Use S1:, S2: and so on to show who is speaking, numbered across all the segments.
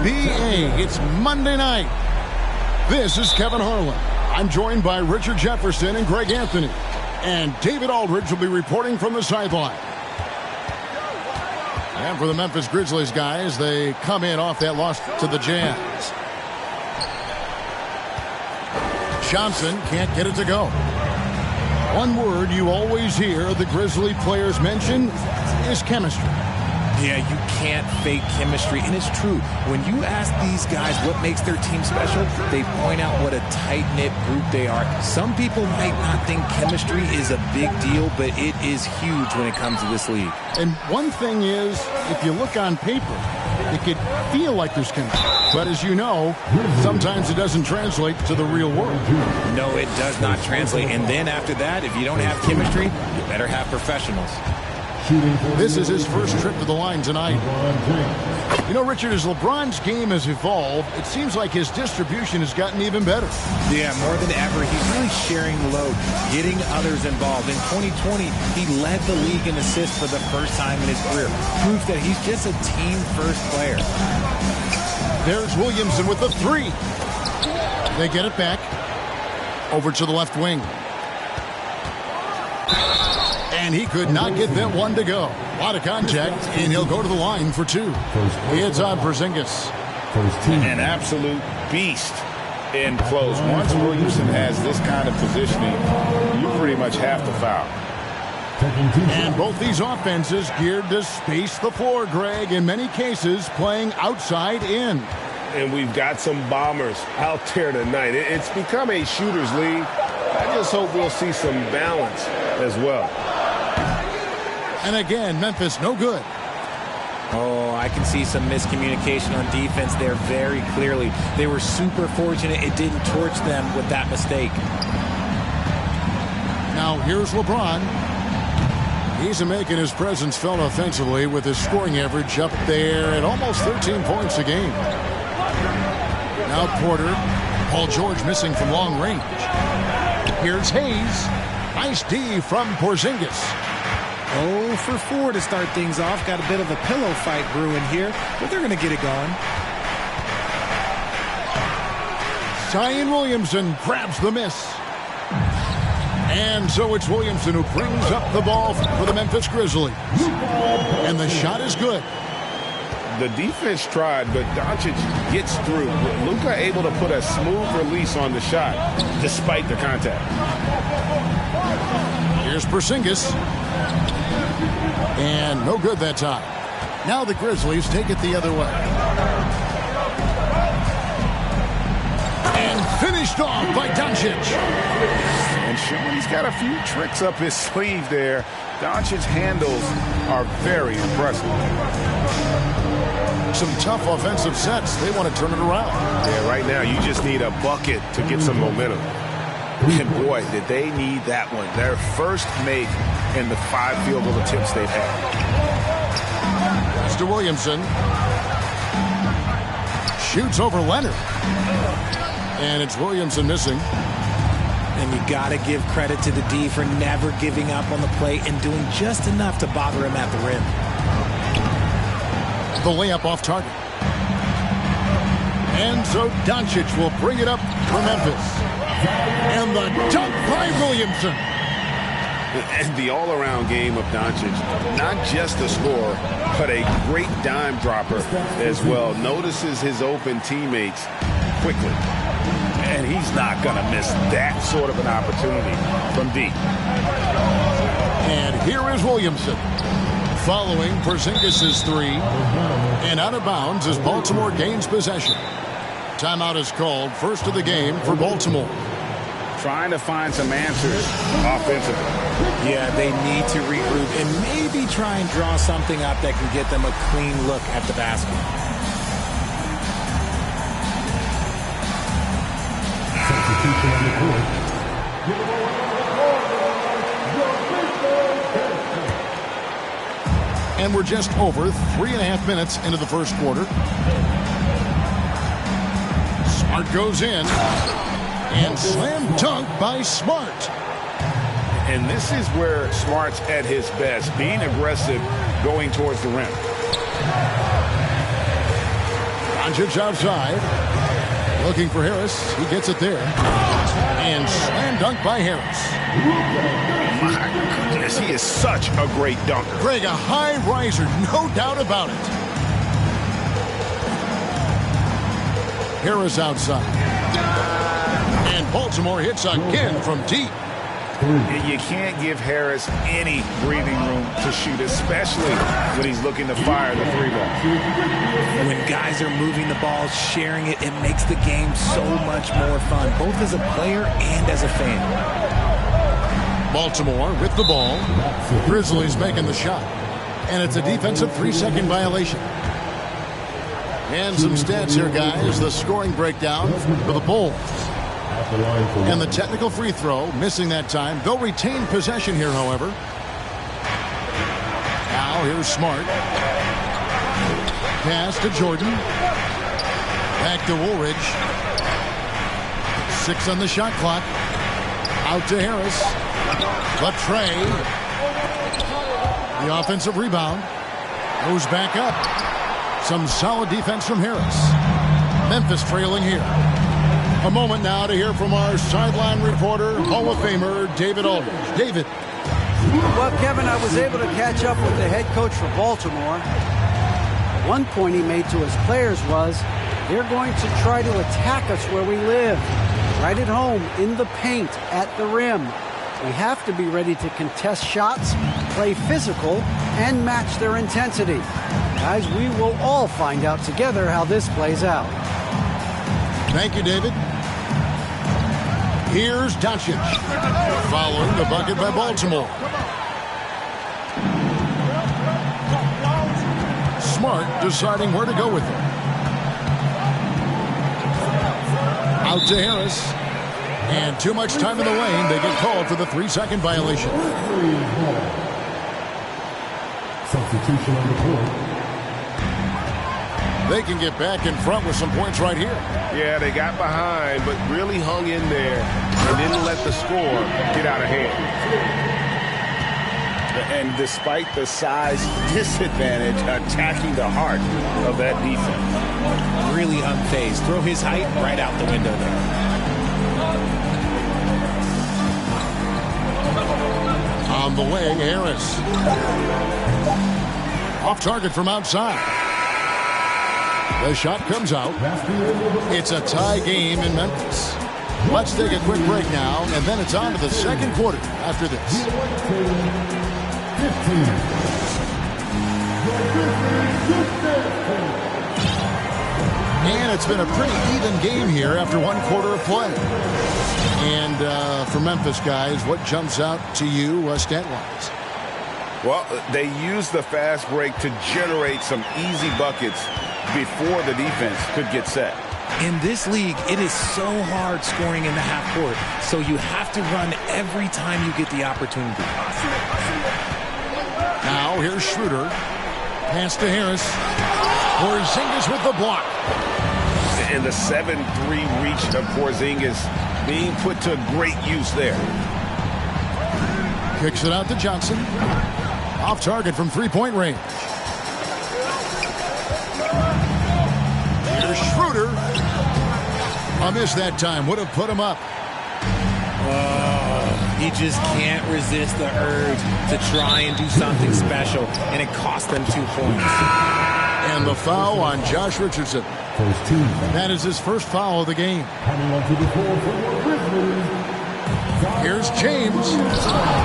S1: NBA. It's Monday night. This is Kevin Harlan. I'm joined by Richard Jefferson and Greg Anthony. And David Aldridge will be reporting from the sideline. And for the Memphis Grizzlies, guys, they come in off that loss to the Jazz. Johnson can't get it to go. One word you always hear the Grizzly players mention is chemistry.
S2: Yeah, you can't fake chemistry, and it's true. When you ask these guys what makes their team special, they point out what a tight-knit group they are. Some people might not think chemistry is a big deal, but it is huge when it comes to this league.
S1: And one thing is, if you look on paper, it could feel like there's chemistry. But as you know, sometimes it doesn't translate to the real world.
S2: No, it does not translate. And then after that, if you don't have chemistry, you better have professionals.
S1: This is his first trip to the line tonight. You know, Richard, as LeBron's game has evolved, it seems like his distribution has gotten even better.
S2: Yeah, more than ever, he's really sharing the load, getting others involved. In 2020, he led the league in assists for the first time in his career. Proof that he's just a team-first player.
S1: There's Williamson with the three. They get it back. Over to the left wing. And he could not get that one to go. A lot of contact, and he'll go to the line for two. It's on Porzingis.
S3: An absolute beast in close. Once Williamson has this kind of positioning, you pretty much have to foul.
S1: And both these offenses geared to space the floor, Greg, in many cases playing outside in.
S4: And we've got some bombers out there tonight. It's become a shooter's league. I just hope we'll see some balance as well.
S1: And again, Memphis no good.
S2: Oh, I can see some miscommunication on defense there very clearly. They were super fortunate it didn't torch them with that mistake.
S1: Now here's LeBron. He's making his presence felt offensively with his scoring average up there at almost 13 points a game. Now Porter. Paul George missing from long range. Here's Hayes. Nice D from Porzingis.
S2: 0 for 4 to start things off. Got a bit of a pillow fight brewing here, but they're going to get it going.
S1: Zion Williamson grabs the miss. And so it's Williamson who brings up the ball for the Memphis Grizzlies. And the shot is good.
S3: The defense tried, but Doncic gets through. Luka able to put a smooth release on the shot despite the contact.
S1: Here's Porzingis. And no good that time. Now the Grizzlies take it the other way. And finished off by Doncic.
S3: And showing he's got a few tricks up his sleeve there. Doncic's handles are very impressive.
S1: Some tough offensive sets. They want to turn it around.
S4: Yeah, right now you just need a bucket to get some momentum.
S3: And boy, did they need that one. Their first make in the 5 field goal attempts they've had.
S1: Mr. Williamson shoots over Leonard. And it's Williamson missing.
S2: And you got to give credit to the D for never giving up on the play and doing just enough to bother him at the rim.
S1: The layup off target. And so Doncic will bring it up for Memphis. And the dunk by Williamson.
S3: And the all-around game of Doncic, not just a scorer, but a great dime dropper as well. Notices his open teammates quickly. And he's not going to miss that sort of an opportunity from deep.
S1: And here is Williamson. Following Porzingis' three. And out of bounds as Baltimore gains possession. Timeout is called. First of the game for Baltimore.
S3: Trying to find some answers offensively.
S2: Yeah, they need to regroup and maybe try and draw something up that can get them a clean look at the basket.
S1: And we're just over 3.5 minutes into the first quarter. Smart goes in. And slam dunk by Smart.
S3: And this is where Smart's at his best, being aggressive, going towards the rim.
S1: Doncic outside. Looking for Harris. He gets it there. And slam dunk by Harris.
S3: My goodness, he is such a great dunker.
S1: Greg, a high riser, no doubt about it. Harris outside. And Baltimore hits again from deep.
S5: You can't give Harris any breathing room to shoot, especially when he's looking to fire the three ball.
S2: When guys are moving the ball, sharing it, it makes the game so much more fun, both as a player and as a fan.
S1: Baltimore with the ball. Grizzlies making the shot. And it's a defensive 3-second violation. And some stats here, guys. The scoring breakdown for the Bulls. And the technical free throw, missing that time. They'll retain possession here, however. Now here's Smart. Pass to Jordan. Back to Woolridge. 6 on the shot clock. Out to Harris. Latrey. The offensive rebound. Goes back up. Some solid defense from Harris. Memphis trailing here. A moment now to hear from our sideline reporter, Hall of Famer David Aldridge. David.
S6: Well, Kevin, I was able to catch up with the head coach for Baltimore. One point he made to his players was, they're going to try to attack us where we live. Right at home, in the paint, at the rim. We have to be ready to contest shots, play physical, and match their intensity. Guys, we will all find out together how this plays out.
S1: Thank you, David. Here's Doncic. Following the bucket by Baltimore. Smart deciding where to go with it. Out to Harris. And too much time in the lane. They get called for the 3-second violation.
S7: Substitution on the court.
S1: They can get back in front with some points right here.
S3: Yeah, they got behind, but really hung in there and didn't let the score get out of hand.
S5: And despite the size disadvantage, attacking the heart of that defense.
S2: Really unfazed. Throw his height right out the window there.
S1: On the wing, Harris. Off target from outside. The shot comes out. It's a tie game in Memphis. Let's take a quick break now, and then it's on to the second quarter after this. And it's been a pretty even game here after one quarter of play. And for Memphis, guys, what jumps out to you stat-wise?
S3: Well, they used the fast break to generate some easy buckets before the defense could get set.
S2: In this league, it is so hard scoring in the half court, so you have to run every time you get the opportunity.
S1: Now here's Schroeder. Pass to Harris. Porzingis with the block.
S3: And the 7-3 reach of Porzingis being put to great use there.
S1: Kicks it out to Johnson. Off target from three-point range. Here's Schroeder. A miss that time. Would have put him up.
S2: He just can't resist the urge to try and do something special, and it cost them 2 points.
S1: And the foul on Josh Richardson.
S7: First team.
S1: That is his first foul of the game.
S7: Coming onto the floor for the Grizzlies.
S1: Here's James.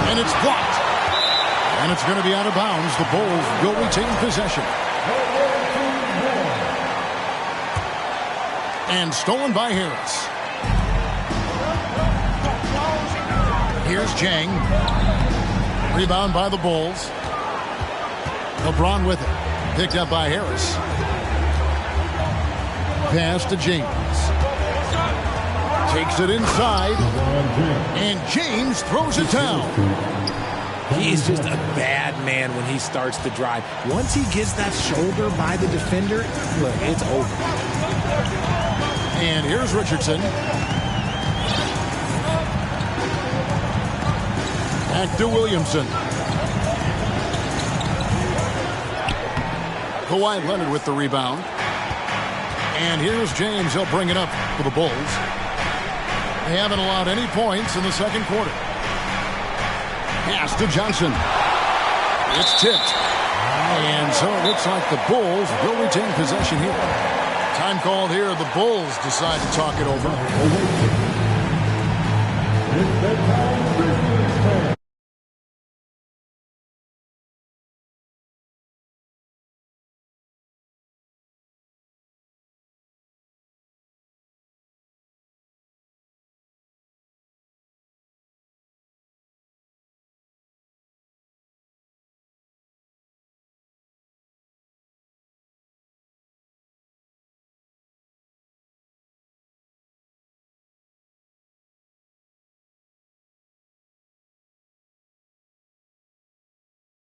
S1: And it's blocked. And it's going to be out of bounds. The Bulls will retain possession. And stolen by Harris. Here's Jang. Rebound by the Bulls. LeBron with it. Picked up by Harris. Pass to James. Takes it inside. And James throws it down.
S2: He is just a bad man when he starts to drive. Once he gets that shoulder by the defender, look, it's over.
S1: And here's Richardson. Back to Williamson. Kawhi Leonard with the rebound. And here's James. He'll bring it up for the Bulls. They haven't allowed any points in the second quarter. Pass to Johnson. It's tipped. And so it looks like the Bulls will retain possession here. Time called here. The Bulls decide to talk it over.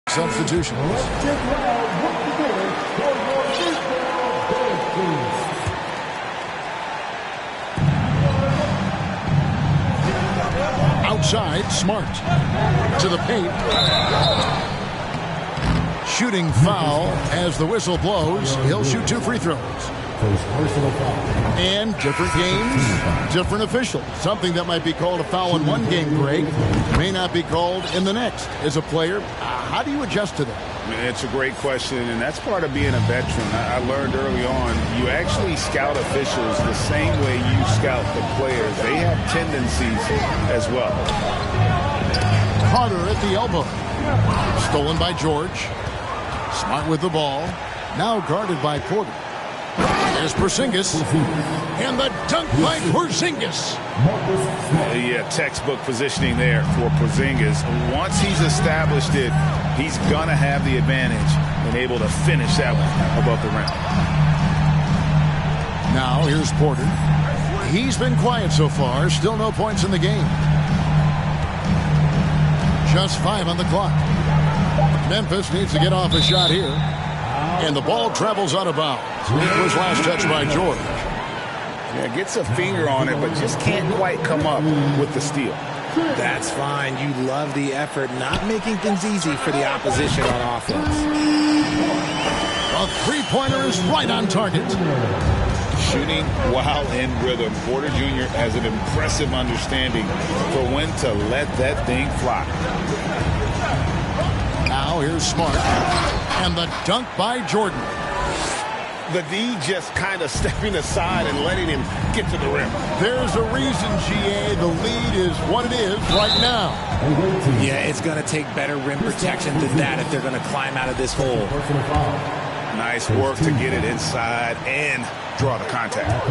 S1: Substitutions. Outside, Smart to the paint. Shooting foul as the whistle blows. He'll shoot 2 free throws. And different games, different officials. Something that might be called a foul in one game, Greg, may not be called in the next. As a player, how do you adjust to that?
S3: It's a great question, and that's part of being a veteran. I learned early on, you actually scout officials the same way you scout the players. They have tendencies as well.
S1: Carter at the elbow. Stolen by George. Smart with the ball. Now guarded by Porter. There's Porzingis. And the dunk by Porzingis.
S3: Yeah, textbook positioning there for Porzingis. Once he's established it, he's going to have the advantage and able to finish that one above the rim.
S1: Now here's Porter. He's been quiet so far. Still no points in the game. Just 5 on the clock. Memphis needs to get off a shot here. And the ball travels out of bounds. It was last touched by George.
S3: Yeah, gets a finger on it, but just can't quite come up with the steal.
S2: That's fine. You love the effort, not making things easy for the opposition on offense.
S1: A three-pointer is right on target.
S3: Shooting while in rhythm. Porter Jr. has an impressive understanding for when to let that thing fly.
S1: Now here's Smart. And the dunk by Jordan.
S4: The D just kind of stepping aside and letting him get to the rim.
S1: There's a reason, GA, the lead is what it is right now.
S2: Yeah, it's going to take better rim protection than that if they're going to climb out of this hole.
S3: Nice work to get it inside and draw the contact.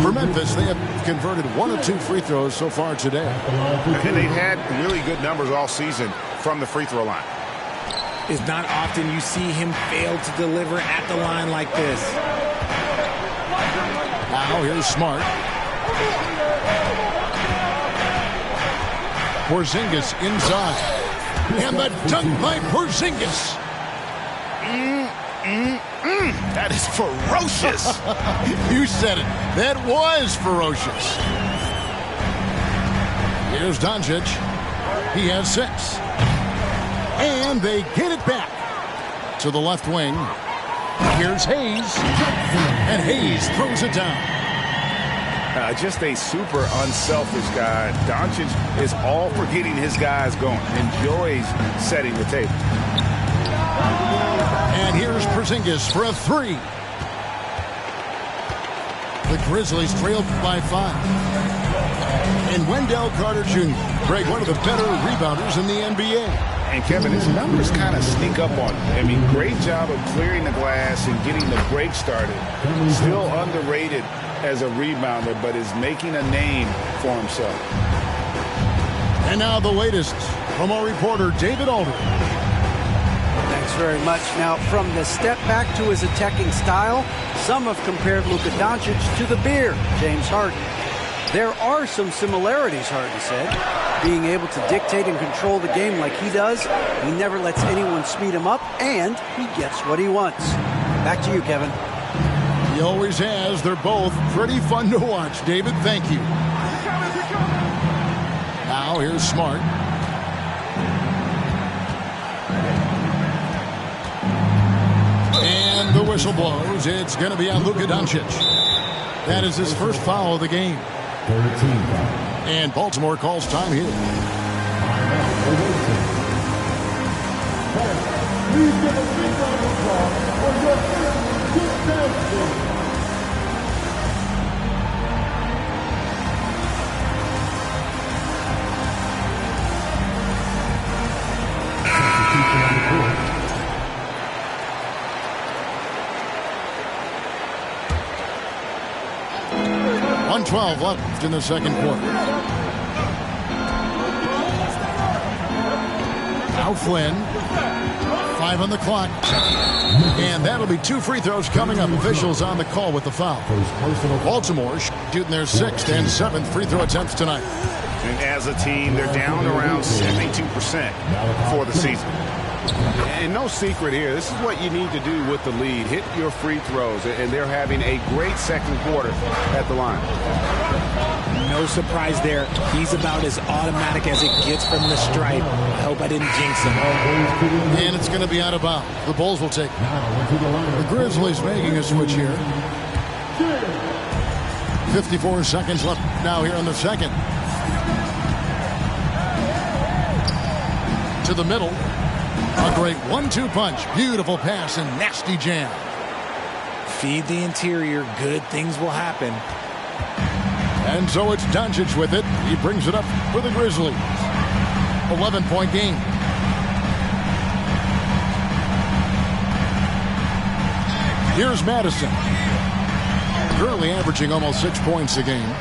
S1: For Memphis, they have converted 1 of 2 free throws so far today.
S4: And they've had really good numbers all season from the free throw line.
S2: It's not often you see him fail to deliver at the line like this.
S1: Now here's Smart. Porzingis inside. And the dunk by Porzingis.
S4: That is ferocious.
S1: You said it. That was ferocious. Here's Doncic. He has 6. And they get it back to the left wing. Here's Hayes. And Hayes throws it down.
S3: Just a super unselfish guy. Doncic is all for getting his guys going. Enjoys setting the table.
S1: And here's Porzingis for a 3. The Grizzlies trailed by 5. And Wendell Carter Jr., Greg, one of the better rebounders in the NBA.
S3: And Kevin, his numbers kind of sneak up on him. I mean, great job of clearing the glass and getting the break started. Still underrated as a rebounder, but is making a name for himself.
S1: And now the latest from our reporter, David Aldridge.
S6: Thanks very much. Now, from the step back to his attacking style, some have compared Luka Doncic to the bear, James Harden. There are some similarities, Harden said. Being able to dictate and control the game like he does, he never lets anyone speed him up, and he gets what he wants. Back to you, Kevin.
S1: He always has. They're both pretty fun to watch. David, thank you. Now here's Smart. And the whistle blows. It's going to be on Luka Doncic. That is his first foul of the game.
S7: 13 foul.
S1: And Baltimore calls time here.
S7: Please give a big round of applause for your first good dancing. Substitution on the court.
S1: 1:12 left in the second quarter. Now Flynn. 5 on the clock. And that'll be 2 free throws coming up. Officials on the call with the foul. Baltimore shooting their 6th and 7th free throw attempts tonight.
S5: And as a team, they're down around 72% for the season.
S3: And no secret here. This is what you need to do with the lead. Hit your free throws. And they're having a great second quarter at the line.
S2: No surprise there. He's about as automatic as it gets from the stripe. I hope I didn't jinx him.
S1: And it's going to be out of bounds. The Bulls will take it. The Grizzlies making a switch here. 54 seconds left now here in the second. To the middle. A great 1-2 punch. Beautiful pass and nasty jam.
S2: Feed the interior. Good things will happen.
S1: And so it's Doncic with it. He brings it up for the Grizzlies. 11-point game. Here's Madison. Currently averaging almost 6 points a game.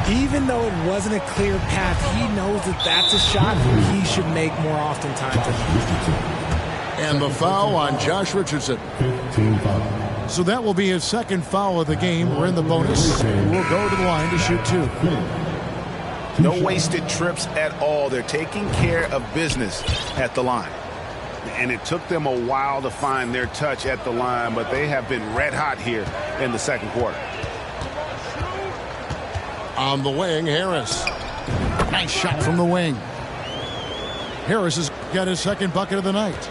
S2: Even though it wasn't a clear path, he knows that that's a shot he should make more oftentimes.
S1: And the foul on Josh Richardson.
S7: 15 foul.
S1: So that will be his second foul of the game. We're in the bonus. We'll go to the line to shoot 2.
S5: No wasted trips at all. They're taking care of business at the line.
S3: And it took them a while to find their touch at the line, but they have been red hot here in the second quarter.
S1: On the wing, Harris. Nice shot from the wing. Harris has got his second bucket of the night.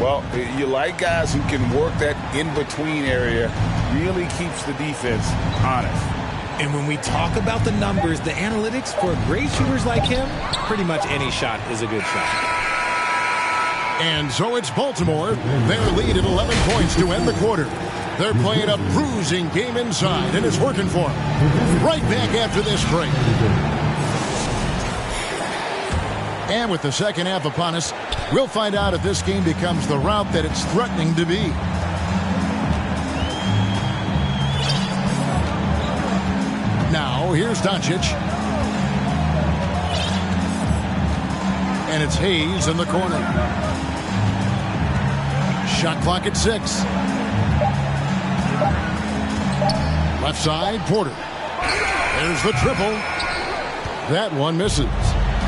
S5: Well, you like guys who can work that in-between area. Really keeps the defense honest.
S2: And when we talk about the numbers, the analytics for great shooters like him, pretty much any shot is a good shot.
S1: And so it's Baltimore. Their lead at 11 points to end the quarter. They're playing a bruising game inside, and it's working for them. Right back after this break. And with the second half upon us, we'll find out if this game becomes the route that it's threatening to be. Now, here's Doncic. And it's Hayes in the corner. Shot clock at 6. Left side, Porter. There's the triple. That one misses.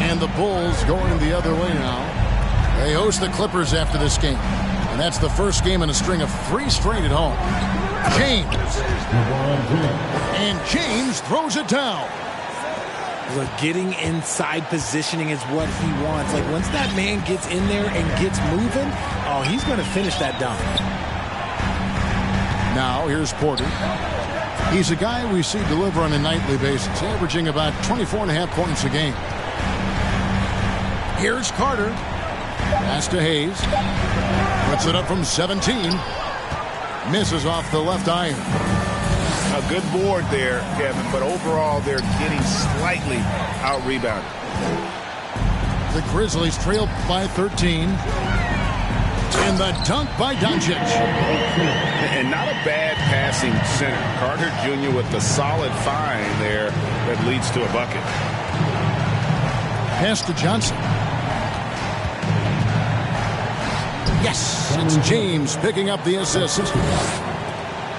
S1: And the Bulls going the other way now. They host the Clippers after this game. And that's the first game in a string of 3 straight at home. James. And James throws it down.
S2: Look, getting inside positioning is what he wants. Like, once that man gets in there and gets moving, oh, he's going to finish that dunk.
S1: Now, here's Porter. He's a guy we see deliver on a nightly basis, averaging about 24.5 points a game. Here's Carter. Pass to Hayes. Puts it up from 17. Misses off the left iron.
S5: A good board there, Kevin, but overall they're getting slightly out-rebounded.
S1: The Grizzlies trail by 13. And the dunk by Doncic.
S3: And not a bad passing center. Carter Jr. with the solid find there that leads to a bucket.
S1: Pass to Johnson. Yes, it's James picking up the assist.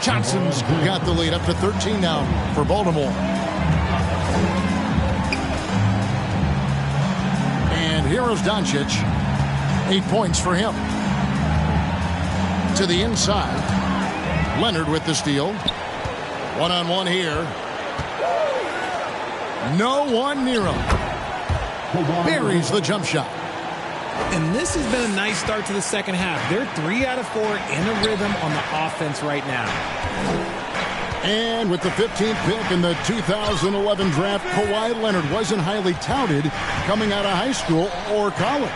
S1: Johnson's got the lead up to 13 now for Baltimore. And here is Doncic. 8 points for him. To the inside. Leonard with the steal. One-on-one here. No one near him. Buries the jump shot.
S2: And this has been a nice start to the second half. They're 3 out of 4 in a rhythm on the offense right now.
S1: And with the 15th pick in the 2011 draft, Kawhi Leonard wasn't highly touted coming out of high school or college.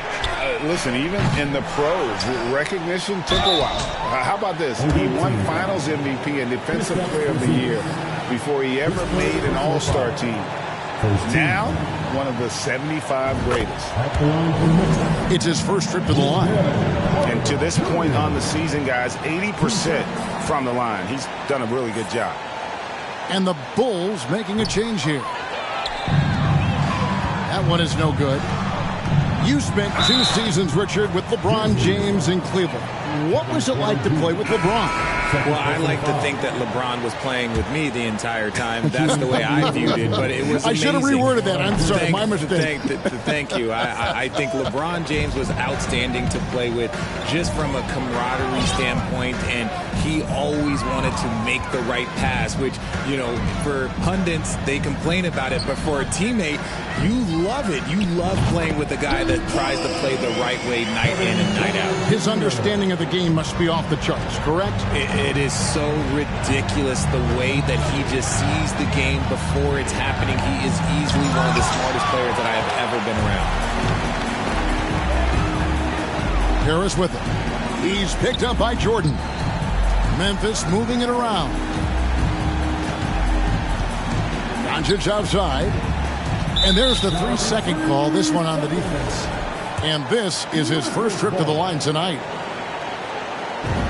S5: Listen, even in the pros, recognition took a while. How about this? He won Finals MVP and Defensive Player of the Year before he ever made an All-Star team. Now, one of the 75 greatest.
S1: It's his first trip to the line.
S5: And to this point on the season, guys, 80% from the line. He's done a really good job.
S1: And the Bulls making a change here. That one is no good. You spent 2 seasons, Richard, with LeBron James in Cleveland. What was it like to play with LeBron?
S2: Well, I like to think that LeBron was playing with me the entire time. That's the way I viewed it, but it was amazing.
S1: I should have reworded that. I'm sorry, my mistake.
S2: Thank you. I think LeBron James was outstanding to play with just from a camaraderie standpoint, and he always wanted to make the right pass, which, you know, for pundits, they complain about it, but for a teammate, you love it. You love playing with a guy that tries to play the right way night in and night out.
S1: His understanding of the game must be off the charts, correct?
S2: It is so ridiculous the way that he just sees the game before it's happening. He is easily one of the smartest players that I have ever been around.
S1: Harris with it. He's picked up by Jordan. Memphis moving it around. Doncic outside. And there's the 3-second call, this one on the defense. And this is his first trip to the line tonight.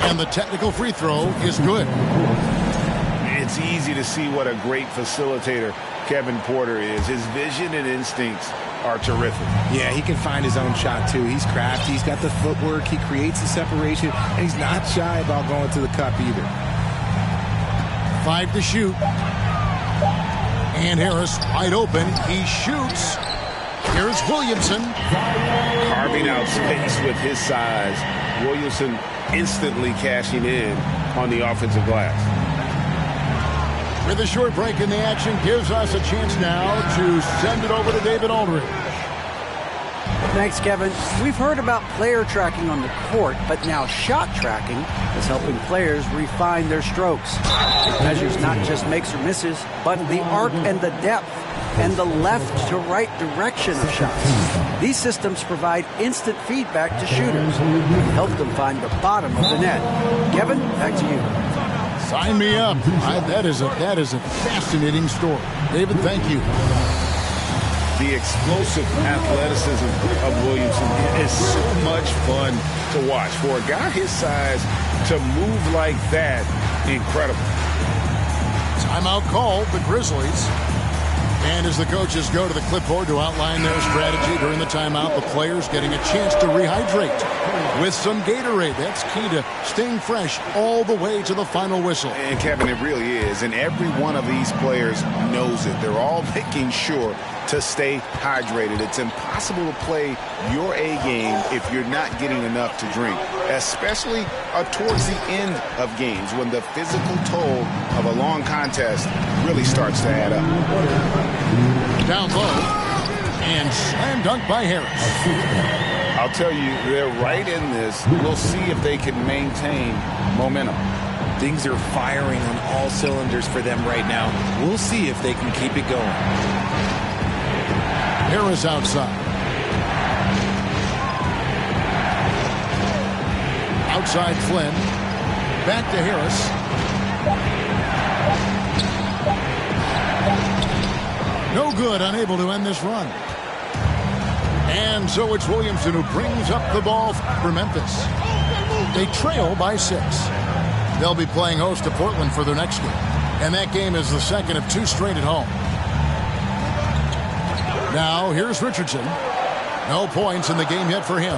S1: And the technical free throw is good.
S5: It's easy to see what a great facilitator Kevin Porter is. His vision and instincts are terrific.
S2: Yeah, he can find his own shot, too. He's crafty. He's got the footwork. He creates the separation. And he's not shy about going to the cup either.
S1: 5 to shoot. And Harris wide open. He shoots. Here's Williamson.
S5: Carving out space with his size. Williamson instantly cashing in on the offensive glass.
S1: With a short break in the action, gives us a chance now to send it over to David Aldridge.
S6: Thanks, Kevin. We've heard about player tracking on the court, but now shot tracking is helping players refine their strokes. It measures not just makes or misses, but the arc and the depth and the left to right direction of shots. These systems provide instant feedback to shooters and help them find the bottom of the net. Kevin, back to you.
S1: Sign me up. That is a fascinating story. David, thank you.
S5: The explosive athleticism of Williamson is so much fun to watch. For a guy his size to move like that, incredible.
S1: Timeout called, the Grizzlies. And as the coaches go to the clipboard to outline their strategy during the timeout, the players getting a chance to rehydrate with some Gatorade. That's key to staying fresh all the way to the final whistle.
S5: And Kevin, it really is. And every one of these players knows it. They're all making sure to stay hydrated. It's impossible to play your A game if you're not getting enough to drink, especially towards the end of games when the physical toll of a long contest really starts to add up.
S1: Down low, and slam dunk by Harris.
S5: I'll tell you, they're right in this. We'll see if they can maintain momentum.
S2: Things are firing on all cylinders for them right now. We'll see if they can keep it going.
S1: Harris outside. Outside Flynn. Back to Harris. No good, unable to end this run. And so it's Williamson who brings up the ball for Memphis. They trail by 6. They'll be playing host to Portland for their next game. And that game is the second of 2 straight at home. Now, here's Richardson. No points in the game yet for him.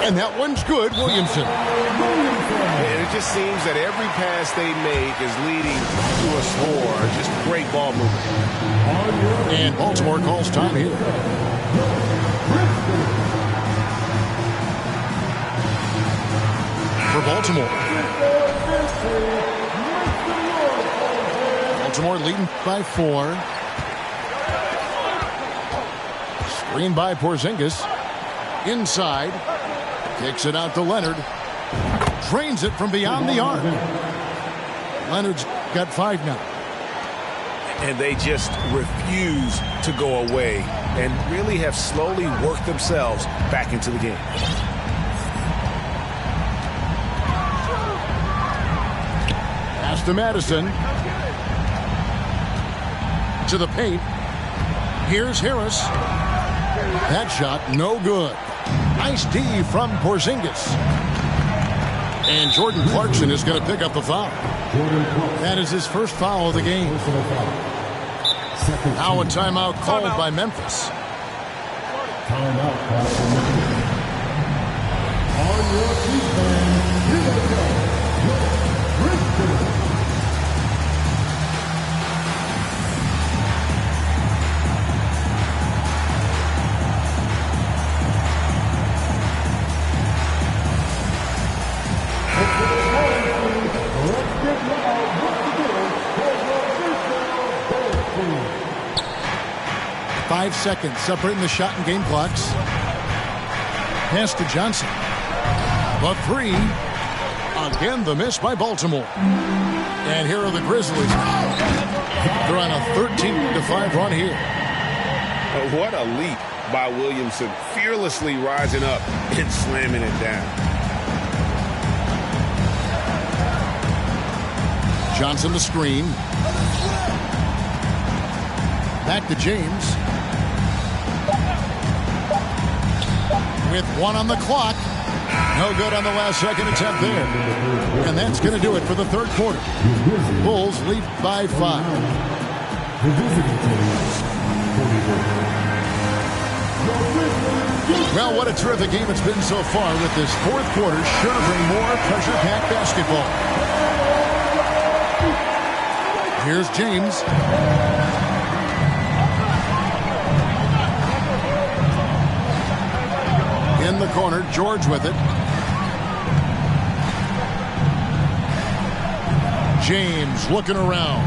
S1: And that one's good, Williamson.
S5: And it just seems that every pass they make is leading to a score. Just great ball movement.
S1: And Baltimore calls time here. For Baltimore. Baltimore leading by 4. Screen by Porzingis. Inside. Kicks it out to Leonard. Drains it from beyond the arc. Leonard's got 5 now.
S3: And they just refuse to go away and really have slowly worked themselves back into the game.
S1: Pass to Madison. To the paint. Here's Harris. That shot, no good. Nice D from Porzingis. And Jordan Clarkson is going to pick up the foul. That is his first foul of the game. Now a timeout called by Memphis.
S7: Timeout called for Memphis. On your feet, fans, here they go. Your Grizzlies. Let's get loud once again for your Grizzlies.
S1: 5 seconds separating the shot and game clocks. Pass to Johnson. The 3. Again, the miss by Baltimore. And here are the Grizzlies. They're on a 13-5 run here.
S3: What a leap by Williamson, fearlessly rising up and slamming it down.
S1: Johnson the screen. Back to James. With 1 on the clock. No good on the last second attempt there. And that's going to do it for the third quarter. Bulls lead by 5. Well, what a terrific game it's been so far, with this fourth quarter sure to bring more pressure-packed basketball. Here's James. In the corner, George with it. James looking around.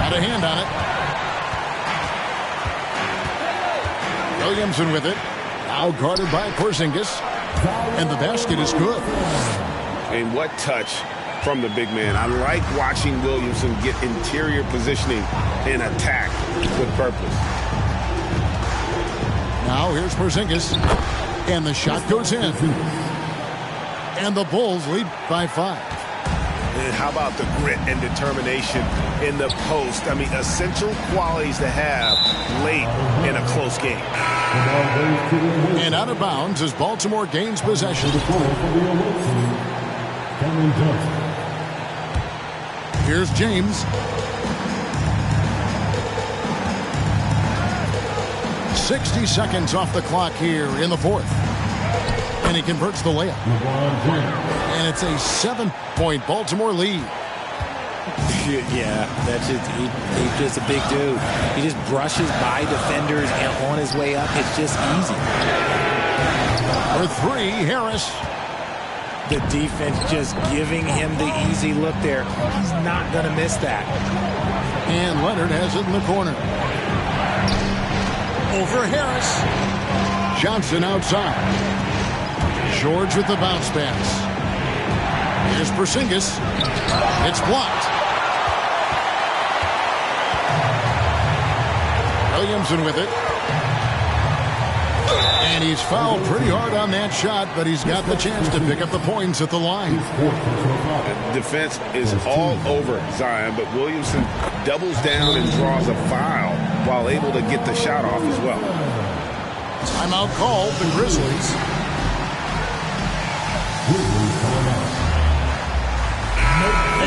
S1: Had a hand on it. Williamson with it. Now guarded by Porzingis. And the basket is good.
S3: And what touch from the big man. I like watching Williamson get interior positioning and attack with purpose.
S1: Now here's Porzingis. And the shot goes in. And the Bulls lead by 5.
S3: And how about the grit and determination in the post? I mean, essential qualities to have late in a close game.
S1: And out of bounds as Baltimore gains possession. Here's James. 60 seconds off the clock here in the fourth. And he converts the layup. And it's a 7-point Baltimore lead.
S2: Yeah, that's just, he's just a big dude. He just brushes by defenders and on his way up. It's just easy.
S1: For 3, Harris.
S2: The defense just giving him the easy look there. He's not going to miss that.
S1: And Leonard has it in the corner. Over Harris. Johnson outside. George with the bounce pass. Here's Porzingis. It's blocked. Williamson with it. And he's fouled pretty hard on that shot, but he's got the chance to pick up the points at the line.
S3: Defense is all over Zion, but Williamson doubles down and draws a foul while able to get the shot off as well.
S1: Timeout called, the Grizzlies.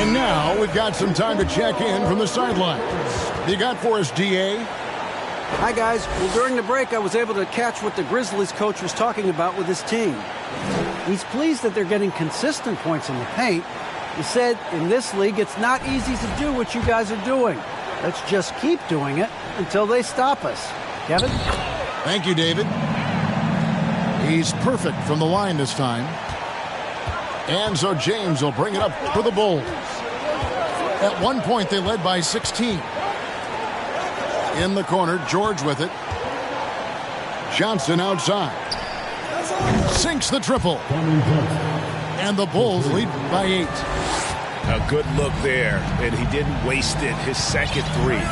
S1: And now we've got some time to check in from the sidelines. You got for us, D.A.?
S6: Hi, guys. Well, during the break, I was able to catch what the Grizzlies coach was talking about with his team. He's pleased that they're getting consistent points in the paint. He said, in this league, it's not easy to do what you guys are doing. Let's just keep doing it until they stop us. Kevin?
S1: Thank you, David. He's perfect from the line this time. And so James will bring it up for the Bulls. At one point, they led by 16. In the corner, George with it. Johnson outside. Sinks the triple. And the Bulls lead by 8.
S3: A good look there, and he didn't waste it. His second three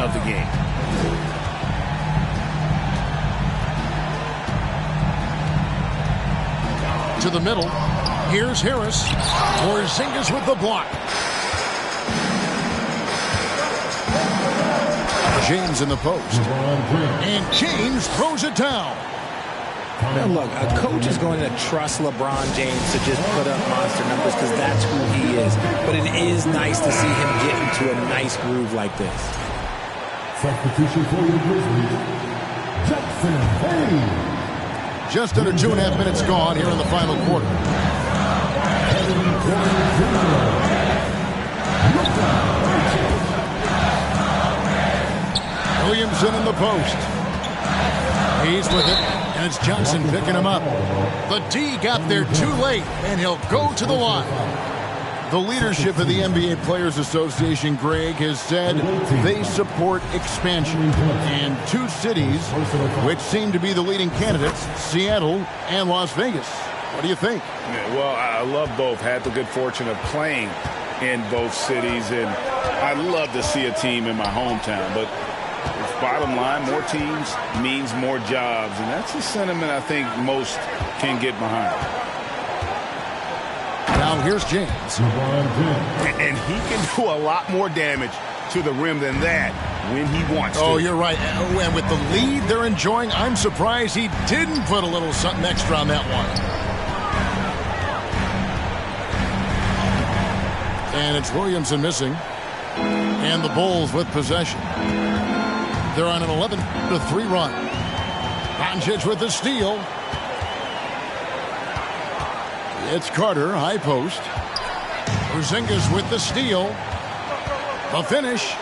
S3: of the game.
S1: To the middle. Here's Harris. Porzingis with the block. James in the post. And James throws it down.
S2: Now look, a coach is going to trust LeBron James to just put up monster numbers because that's who he is. But it is nice to see him get into a nice groove like this.
S7: Substitution for the Grizzlies, Jackson Hayes.
S1: Just under 2.5 minutes gone here in the final quarter. Williamson in the post. He's with it, and it's Johnson picking him up. The D got there too late, and he'll go to the line. The leadership of the NBA Players Association, Greg, has said they support expansion. And 2 cities, which seem to be the leading candidates, Seattle and Las Vegas. What do you think?
S3: Yeah, well, I love both. Had the good fortune of playing in both cities, and I'd love to see a team in my hometown. But bottom line, more teams means more jobs, and that's a sentiment I think most can get behind.
S1: Now here's James.
S3: And he can do a lot more damage to the rim than that when he wants to.
S1: Oh, you're right. And with the lead they're enjoying, I'm surprised he didn't put a little something extra on that one. And it's Williamson missing. And the Bulls with possession. They're on an 11-3 run. Doncic with the steal. It's Carter, high post. Porzingis with the steal. The finish.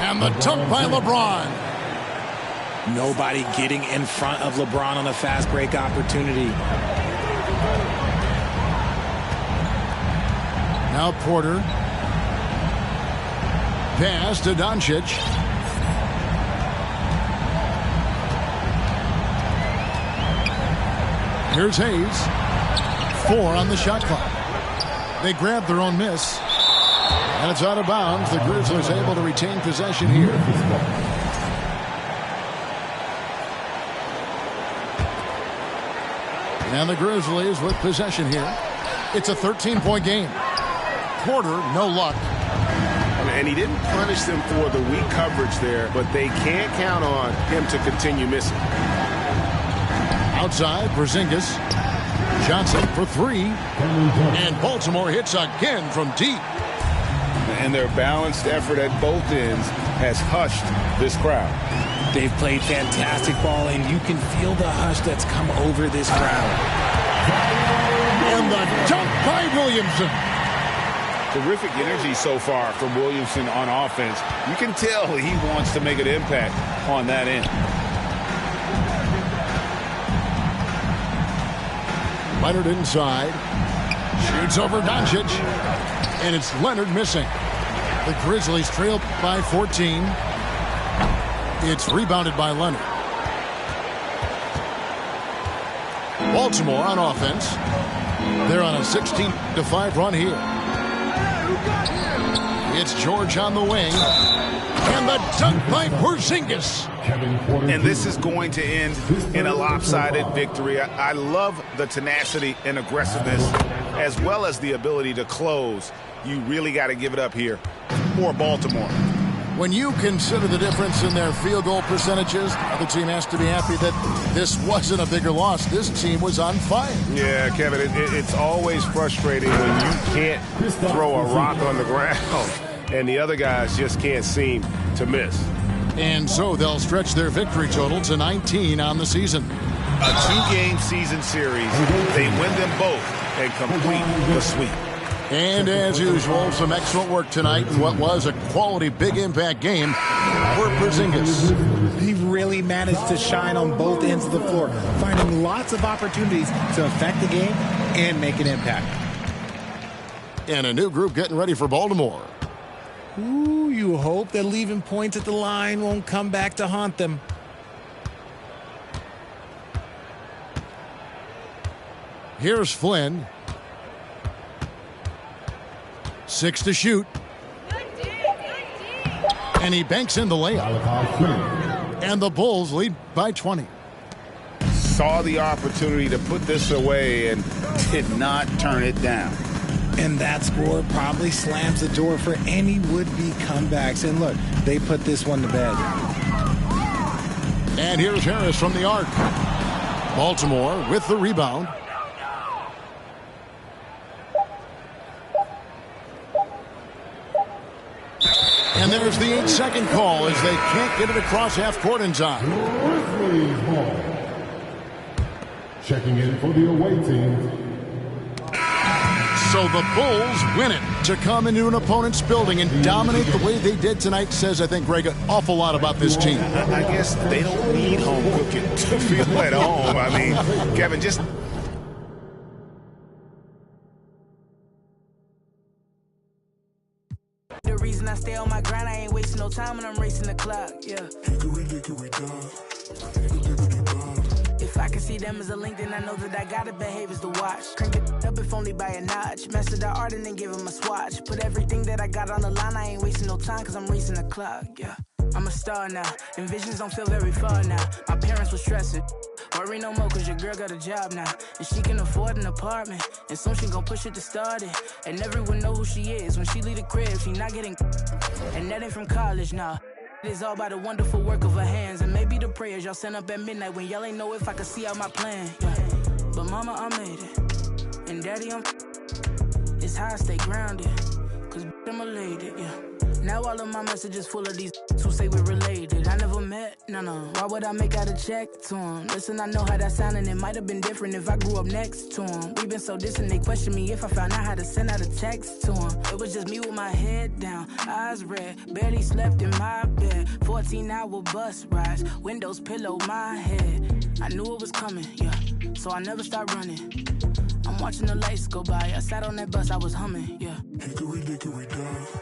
S1: And the dunk by LeBron.
S2: Nobody getting in front of LeBron on a fast break opportunity.
S1: Now Porter. Pass to Doncic. Here's Hayes. 4 on the shot clock. They grab their own miss. And it's out of bounds. The Grizzlies able to retain possession here. And the Grizzlies with possession here. It's a 13-point game. Porter, no luck.
S3: And he didn't punish them for the weak coverage there, but they can't count on him to continue missing.
S1: Outside, Porzingis. Johnson for 3. And Baltimore hits again from deep.
S3: And their balanced effort at both ends has hushed this crowd.
S2: They've played fantastic ball, and you can feel the hush that's come over this crowd.
S1: And the dunk by Williamson.
S3: Terrific energy so far from Williamson on offense. You can tell he wants to make an impact on that end.
S1: Leonard inside. Shoots over Doncic. And it's Leonard missing. The Grizzlies trail by 14. It's rebounded by Leonard. Baltimore on offense. They're on a 16-5 run here. It's George on the wing. And the dunk by Porzingis.
S3: And this is going to end in a lopsided victory. I love the tenacity and aggressiveness as well as the ability to close. You really got to give it up here for Baltimore.
S1: When you consider the difference in their field goal percentages, the other team has to be happy that this wasn't a bigger loss. This team was on fire.
S4: Yeah, Kevin, it's always frustrating when you can't throw a rock on the ground and the other guys just can't seem to miss.
S1: And so they'll stretch their victory total to 19 on the season.
S3: A 2-game season series. They win them both and complete the sweep.
S1: And as usual, some excellent work tonight in what was a quality big impact game for Porzingis.
S2: He really managed to shine on both ends of the floor, finding lots of opportunities to affect the game and make an impact.
S1: And a new group getting ready for Baltimore.
S2: Ooh, you hope that leaving points at the line won't come back to haunt them.
S1: Here's Flynn. 6 to shoot. And he banks in the layup. And the Bulls lead by 20.
S5: Saw the opportunity to put this away and did not turn it down.
S2: And that score probably slams the door for any would-be comebacks. And look, they put this one to bed.
S1: And here's Harris from the arc. Baltimore with the rebound. And there's the 8-second call as they can't get it across half court in time.
S7: Checking in for the away team.
S1: So the Bulls win it. To come into an opponent's building and dominate the way they did tonight says, I think, Greg, an awful lot about this team.
S5: I guess they don't need home cooking to feel at home. I mean, Kevin, just...
S8: The reason I stay on my grind, I ain't wasting no time when I'm racing the clock, yeah. If I can see them as a link, then I know that I gotta behave as the watch. Crank it up if only by a notch. Master the art and then give him a swatch. Put everything that I got on the line, I ain't wasting no time cause I'm racing the clock, yeah. I'm a star now, and visions don't feel very far now. My parents were stressing. Worry no more cause your girl got a job now. And she can afford an apartment. And soon she gon' push it to start it. And everyone know who she is. When she leave the crib, she not getting. And that ain't from college, nah. It is all by the wonderful work of her hands. And maybe the prayers y'all send up at midnight when y'all ain't know if I could see out my plan, yeah. But mama, I made it. And daddy, it's how I stay grounded. Cause I'm a lady, yeah. Now all of my messages full of these who say we're related. I never met, no. Why would I make out a check to him? Listen, I know how that sound and it might have been different if I grew up next to him. We've been so distant, they question me if I found out how to send out a text to him. It was just me with my head down, eyes red, barely slept in my bed. 14-hour bus rides, windows pillow my head. I knew it was coming, yeah, so I never stopped running. I'm watching the lights go by, I sat on that bus, I was humming, yeah. Hickory dove.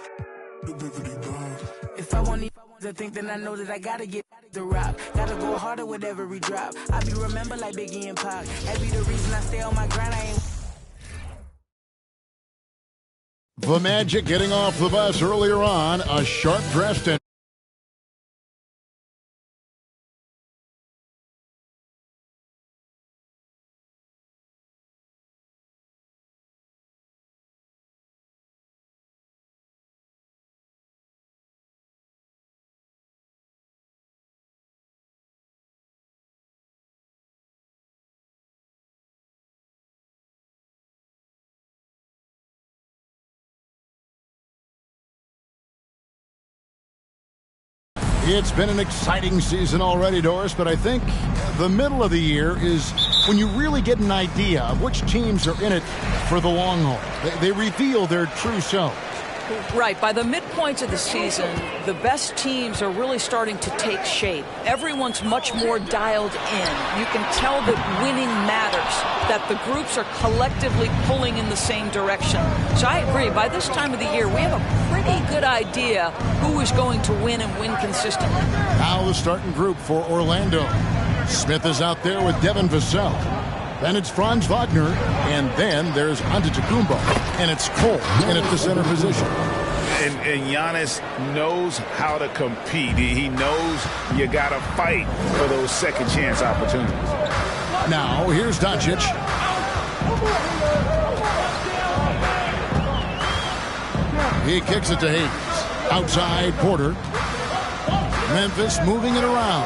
S8: If I want to think, then I know that I gotta get the rock. Gotta go harder with every drop. I be remembered like Biggie and Pac. That be the reason I stay on my grind. I ain't.
S1: The Magic getting off the bus earlier on. A sharp-dressed and it's been an exciting season already, Doris, but I think the middle of the year is when you really get an idea of which teams are in it for the long haul. They reveal their true selves.
S9: Right. By the midpoint of the season, the best teams are really starting to take shape. Everyone's much more dialed in. You can tell that winning matters, that the groups are collectively pulling in the same direction. So I agree. By this time of the year, we have a pretty good idea who is going to win and win consistently.
S1: Now the starting group for Orlando. Smith is out there with Devin Vassell. Then it's Franz Wagner, and then there's Antetokounmpo, and it's Cole in at the center position.
S5: And Giannis knows how to compete. He knows you got to fight for those second chance opportunities.
S1: Now here's Doncic. He kicks it to Hayes. Outside Porter. Memphis moving it around.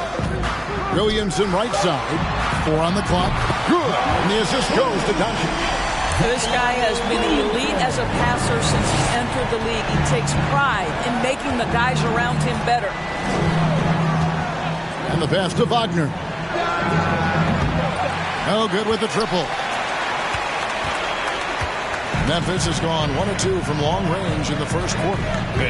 S1: Williamson right side. 4 on the clock. Good. And the assist goes to Doncic.
S9: This guy has been elite as a passer since he entered the league. He takes pride in making the guys around him better.
S1: And the pass to Wagner. No good with the triple. Memphis has gone 1 of 2 from long range in the first quarter.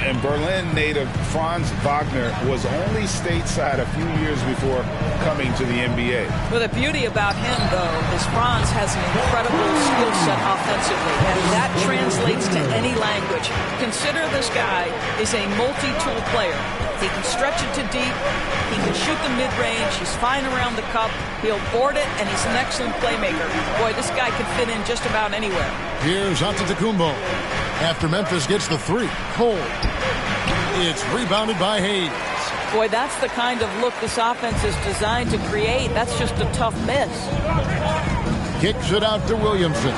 S5: And Berlin native Franz Wagner was only stateside a few years before coming to the NBA.
S9: Well, the beauty about him, though, is Franz has an incredible skill set offensively, and that translates to any language. Consider this guy is a multi-tool player. He can stretch it to deep. He can shoot the mid-range. He's fine around the cup. He'll board it, and he's an excellent playmaker. Boy, this guy can fit in just about anywhere.
S1: Here's Antetokounmpo. After Memphis gets the three. Cole. It's rebounded by Hayes.
S9: Boy, that's the kind of look this offense is designed to create. That's just a tough miss.
S1: Kicks it out to Williamson.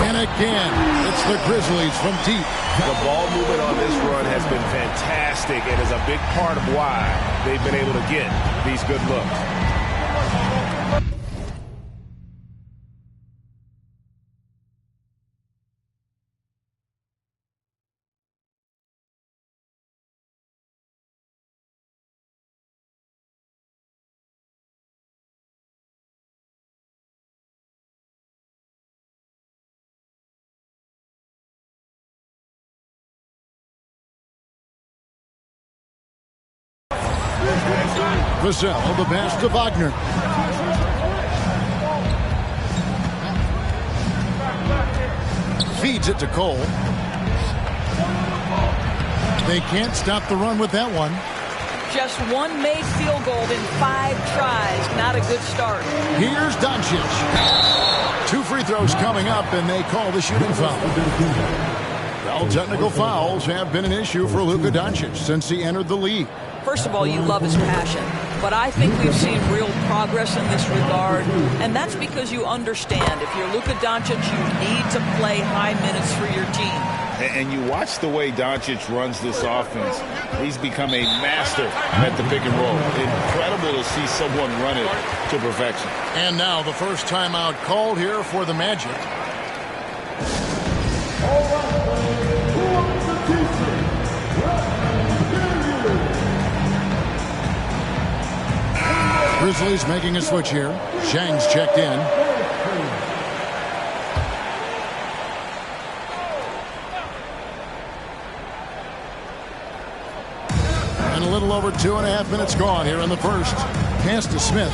S1: And again, it's the Grizzlies from deep.
S4: The ball movement on this run has been fantastic and is a big part of why they've been able to get these good looks.
S1: Vassell, the pass to Wagner. Feeds it to Cole. They can't stop the run with that one.
S9: Just one made field goal in 5 tries. Not a good start.
S1: Here's Doncic. 2 free throws coming up, and they call the shooting foul. Well, technical fouls have been an issue for Luka Doncic since he entered the league.
S9: First of all, you love his passion, but I think we've seen real progress in this regard, and that's because you understand if you're Luka Doncic, you need to play high minutes for your team.
S5: And you watch the way Doncic runs this offense. He's become a master at the pick and roll. Incredible to see someone run it to perfection.
S1: And now the first timeout called here for the Magic. Grizzlies making a switch here. Shang's checked in. And a little over 2.5 minutes gone here in the first. Pass to Smith.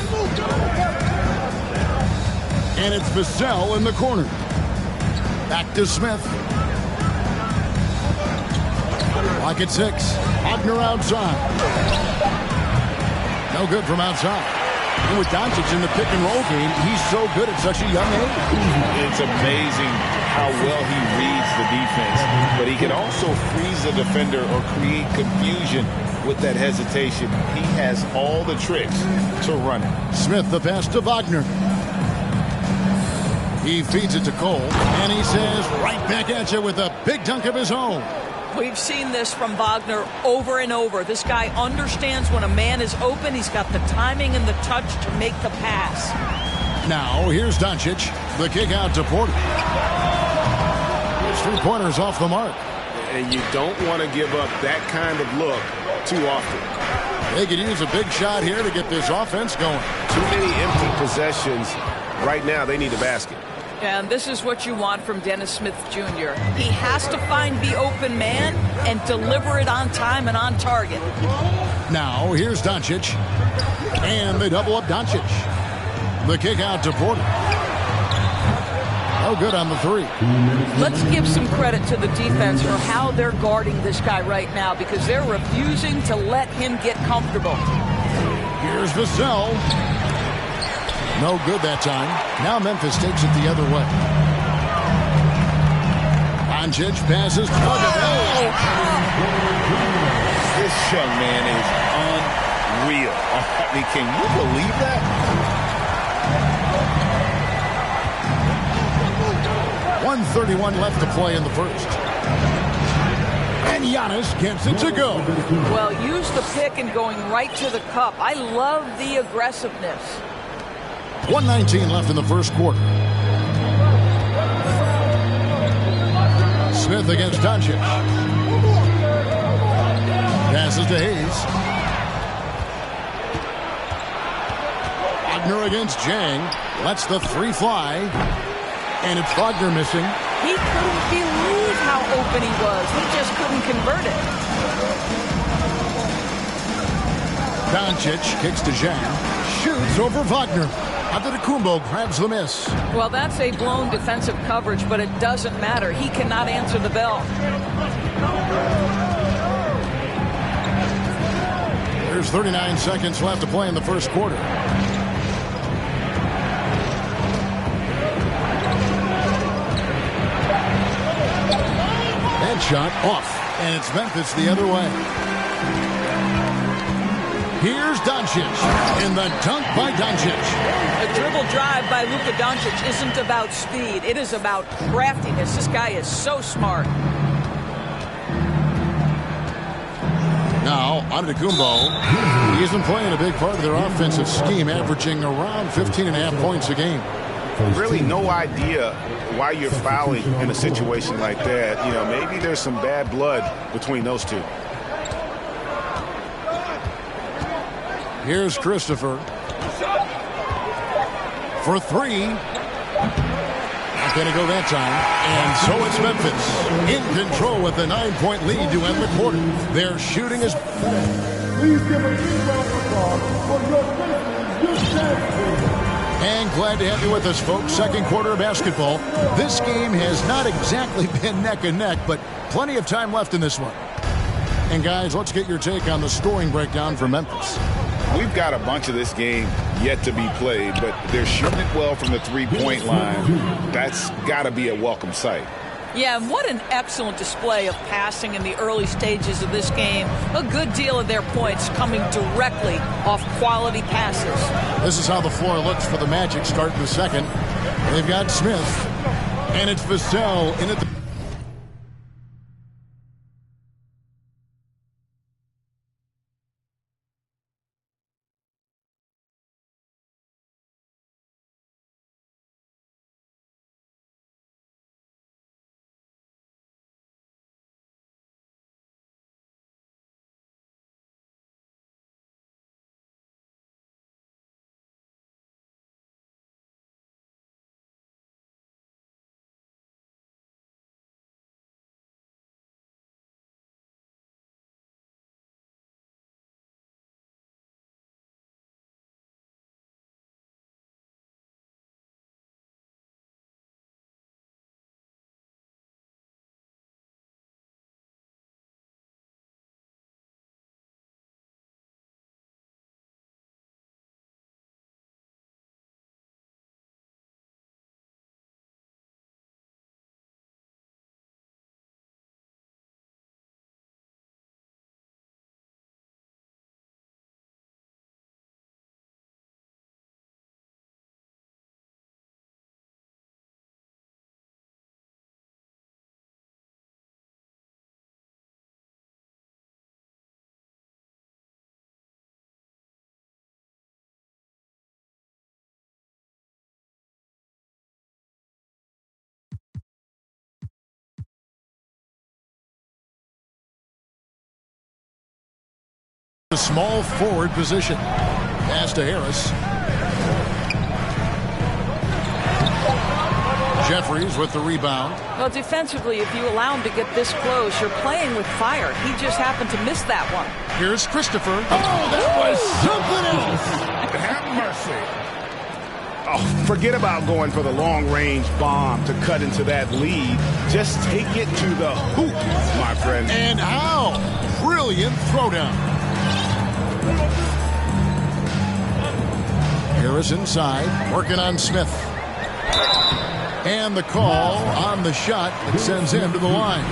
S1: And it's Vassell in the corner. Back to Smith. Lock at 6. Wagner outside. No good from outside. And with Doncic in the pick and roll game, he's so good at such a young age.
S5: It's amazing how well he reads the defense. But he can also freeze the defender or create confusion with that hesitation. He has all the tricks to run it.
S1: Smith, the pass to Wagner. He feeds it to Cole. And he says, right back at you with a big dunk of his own.
S9: We've seen this from Wagner over and over. This guy understands when a man is open. He's got the timing and the touch to make the pass.
S1: Now, here's Doncic. The kick out to Porter. His 3-pointers off the mark.
S4: And you don't want to give up that kind of look too often.
S1: They could use a big shot here to get this offense going.
S4: Too many empty possessions. Right now, they need a basket.
S9: And this is what you want from Dennis Smith Jr. He has to find the open man and deliver it on time and on target.
S1: Now, here's Doncic. And they double up Doncic. The kick out to Porter. No good on the 3.
S9: Let's give some credit to the defense for how they're guarding this guy right now because they're refusing to let him get comfortable.
S1: Here's Vassell. No good that time. Now Memphis takes it the other way. Doncic passes.
S5: This young man is unreal. I mean, can you believe that?
S1: 1:31 left to play in the first. And Giannis gets it to go.
S9: Well, use the pick and going right to the cup. I love the aggressiveness.
S1: 1:19 left in the first quarter. Smith against Doncic. Passes to Hayes. Wagner against Jang. Lets the 3 fly. And it's Wagner missing.
S9: He couldn't believe how open he was. He just couldn't convert it.
S1: Doncic kicks to Jang. Shoots over Wagner. Antetokounmpo grabs the miss.
S9: Well, that's a blown defensive coverage, but it doesn't matter. He cannot answer the bell.
S1: There's 39 seconds left to play in the first quarter. That shot off, and it's Memphis the other way. Here's Doncic, and the dunk by Doncic.
S9: A dribble drive by Luka Doncic isn't about speed. It is about craftiness. This guy is so smart.
S1: Now, Antetokounmpo. He isn't playing a big part of their offensive scheme, averaging around 15.5 points a game.
S5: Really no idea why you're fouling in a situation like that. You know, maybe there's some bad blood between those two.
S1: Here's Christopher for three. Not going to go that time. And so it's Memphis in control with a 9-point lead to end the quarter. Their shooting is...
S7: Please give a big round of applause for your Memphis champions.
S1: And glad to have you with us, folks. Second quarter of basketball. This game has not exactly been neck and neck, but plenty of time left in this one. And guys, let's get your take on the scoring breakdown for Memphis.
S5: We've got a bunch of this game yet to be played, but they're shooting it well from the three-point line. That's got to be a welcome sight.
S9: Yeah, and what an excellent display of passing in the early stages of this game. A good deal of their points coming directly off quality passes.
S1: This is how the floor looks for the Magic starting the second. They've got Smith, and it's Vassell in at the... The small forward position. Pass to Harris. Jeffries with the rebound.
S9: Well, defensively, if you allow him to get this close, you're playing with fire. He just happened to miss that one.
S1: Here's Christopher. Oh, that was something else.
S5: Have mercy. Oh, forget about going for the long-range bomb to cut into that lead. Just take it to the hoop, my friend.
S1: And how? Brilliant throwdown. Harris inside, working on Smith. And the call on the shot that sends him to the line.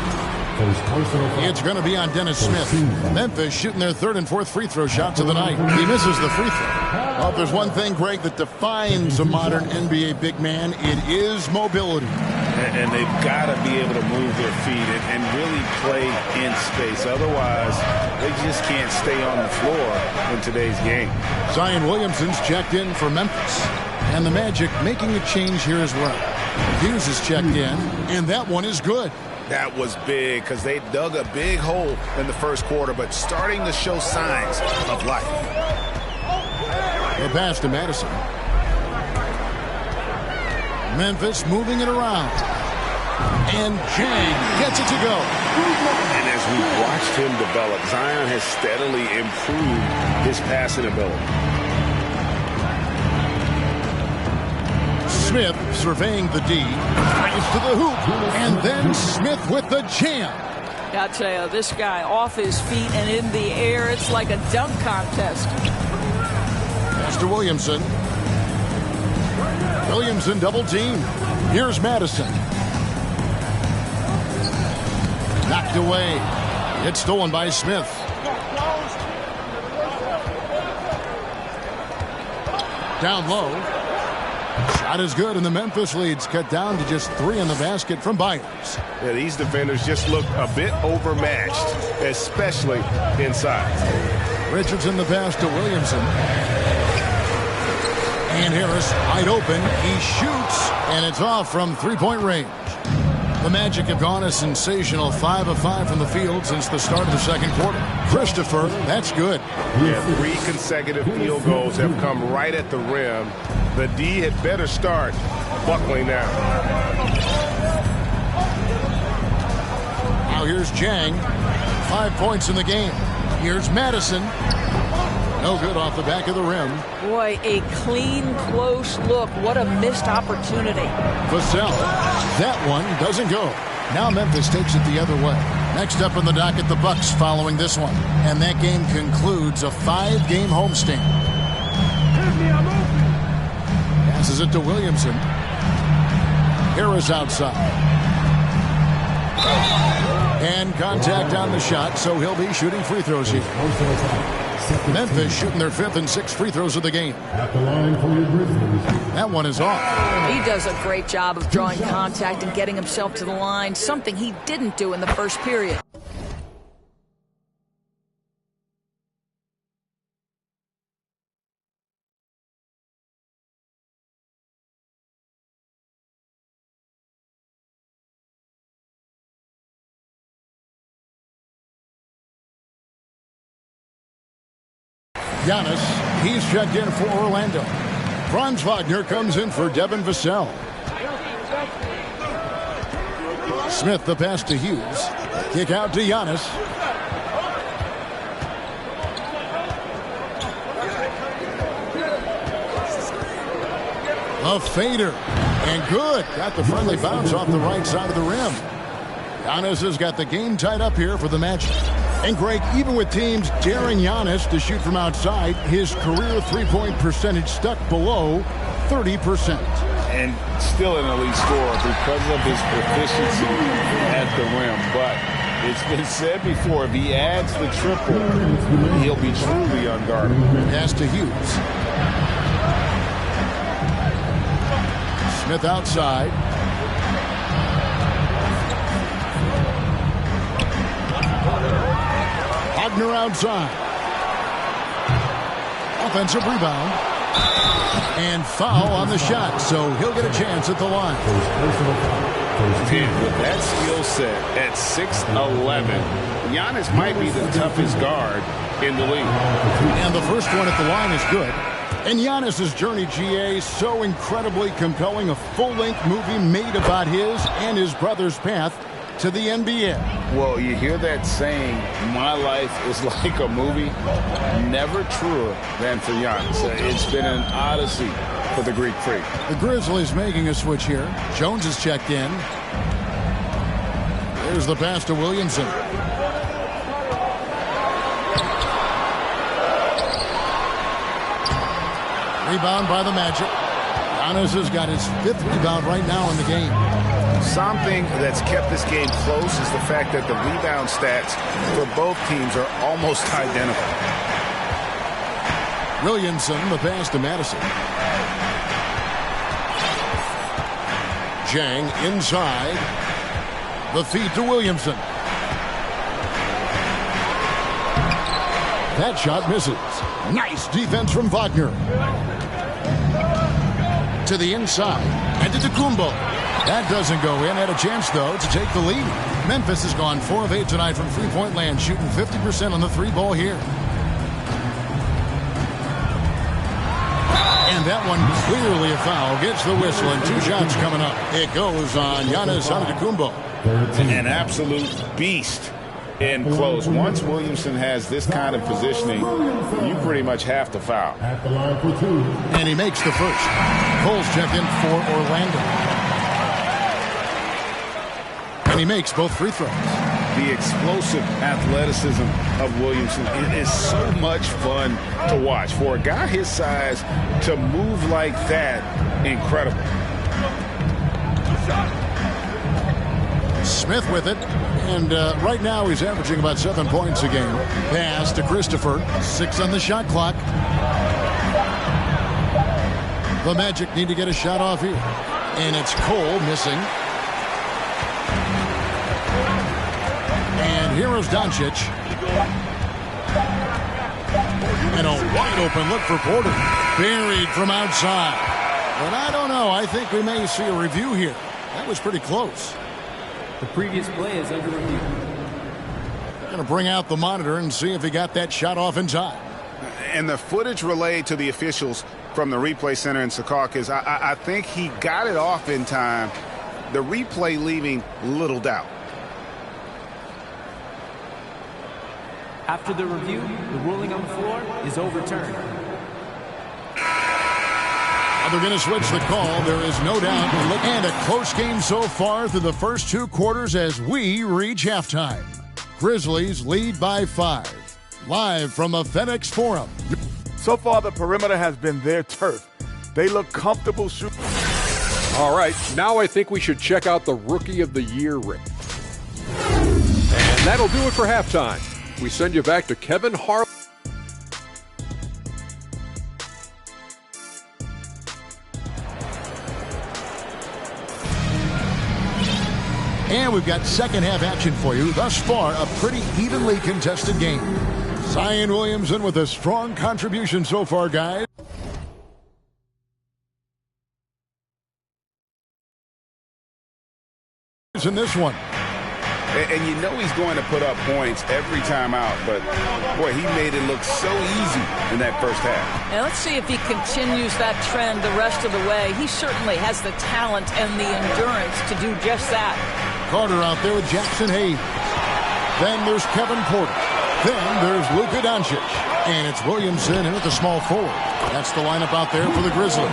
S1: It's going to be on Dennis Smith. Memphis shooting their third and fourth free throw shots of the night. He misses the free throw. Well, if there's one thing, Greg, that defines a modern NBA big man, it is mobility.
S5: And they've got to be able to move their feet and really play in space. Otherwise, they just can't stay on the floor in today's game.
S1: Zion Williamson's checked in for Memphis. And the Magic making a change here as well. Hughes is checked in, and that one is good.
S5: That was big because they dug a big hole in the first quarter, but starting to show signs of life.
S1: The pass to Madison. Memphis moving it around. And Jang gets it to go.
S5: And as we watched him develop, Zion has steadily improved his passing ability.
S1: Smith surveying the D, drives to the hoop, and then Smith with the jam.
S9: I tell you, this guy off his feet and in the air, it's like a dunk contest.
S1: Pass to Williamson. Williamson double team. Here's Madison. Knocked away. It's stolen by Smith. Down low. Shot is good, and the Memphis lead's cut down to just 3 in the basket from Byers.
S4: Yeah, these defenders just look a bit overmatched, especially inside.
S1: Richardson the pass to Williamson. And Harris wide open. He shoots, and it's off from three-point range. The Magic have gone a sensational 5 of 5 from the field since the start of the second quarter. Christopher, that's good.
S4: Yeah, 3 consecutive field goals have come right at the rim. The D had better start buckling now.
S1: Now here's Jang. 5 points in the game. Here's Madison. No good off the back of the rim.
S9: Boy, a clean, close look. What a missed opportunity.
S1: Vassell. That one doesn't go. Now Memphis takes it the other way. Next up on the docket, the Bucks following this one. And that game concludes a 5-game homestand. Passes it to Williamson. Harris outside. And contact on the shot, so he'll be shooting free throws here. Memphis shooting their 5th and 6th free throws of the game. That one is off.
S9: He does a great job of drawing contact and getting himself to the line, something he didn't do in the first period.
S1: Giannis, he's checked in for Orlando. Franz Wagner comes in for Devin Vassell. Smith the pass to Hughes. Kick out to Giannis. A fader. And good. Got the friendly bounce off the right side of the rim. Giannis has got the game tied up here for the Magic. And Greg, even with teams daring Giannis to shoot from outside, his career three-point percentage stuck below 30%.
S5: And still an elite scorer because of his proficiency at the rim. But it's been said before, if he adds the triple, he'll be truly unguardable.
S1: Pass to Hughes. Smith outside. Wagner outside. Offensive rebound. And foul on the shot, so he'll get a chance at the line.
S5: And with that skill set at 6'11", Giannis might be the toughest guard in the league.
S1: And the first one at the line is good. And Giannis's journey, GA, so incredibly compelling. A full-length movie made about his and his brother's path to the NBA.
S5: Well, you hear that saying, my life is like a movie. Never truer than for Giannis. It's been an odyssey for the Greek freak.
S1: The Grizzlies making a switch here. Jones is checked in. There's the pass to Williamson. Rebound by the Magic. Giannis has got his 5th rebound right now in the game.
S5: Something that's kept this game close is the fact that the rebound stats for both teams are almost identical.
S1: Williamson, the pass to Madison. Jang inside. The feed to Williamson. That shot misses. Nice defense from Wagner. To the inside. And to Tecumbo. That doesn't go in. Had a chance, though, to take the lead. Memphis has gone 4 of 8 tonight from three-point land, shooting 50% on the 3-ball here. And that one clearly a foul. Gets the whistle, and 2 shots coming up. It goes on Giannis Antetokounmpo.
S5: An absolute beast in close. Once Williamson has this kind of positioning, you pretty much have to foul.
S1: And he makes the first. Cole's checked in for Orlando. And he makes both free throws.
S5: The explosive athleticism of Williamson is so much fun to watch. For a guy his size to move like that, incredible.
S1: Smith with it. And right now he's averaging about 7 points a game. Pass to Christopher. 6 on the shot clock. The Magic need to get a shot off here. And it's Cole missing. And here is Doncic. And a wide open look for Porter. Buried from outside. But I don't know. I think we may see a review here. That was pretty close.
S10: The previous play is under review.
S1: Going to bring out the monitor and see if he got that shot off in time.
S5: And the footage relayed to the officials from the replay center in Secaucus, I think he got it off in time. The replay leaving little doubt.
S10: After the review, the ruling on the floor is overturned.
S1: They're going to switch the call. There is no doubt. And a close game so far through the first 2 quarters as we reach halftime. Grizzlies lead by 5. Live from the FedEx Forum.
S11: So far, the perimeter has been their turf. They look comfortable shooting.
S12: All right, now I think we should check out the Rookie of the Year ring. And that'll do it for halftime. We send you back to Kevin Harlan.
S1: And we've got second half action for you. Thus far, a pretty evenly contested game. Zion Williamson with a strong contribution so far, guys. In this one.
S5: And you know he's going to put up points every time out, but boy, he made it look so easy in that first half.
S9: And let's see if he continues that trend the rest of the way. He certainly has the talent and the endurance to do just that.
S1: Carter out there with Jackson Hayes. Then there's Kevin Porter. Then there's Luka Doncic. And it's Williamson in at the small forward. That's the lineup out there for the Grizzlies.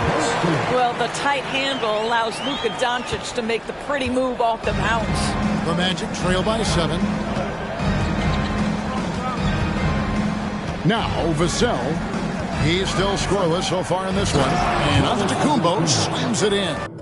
S9: Well, the tight handle allows Luka Doncic to make the pretty move off the bounce.
S1: The Magic trail by 7. Now, Vassell. He's still scoreless so far in this one. And Antetokounmpo slams it in.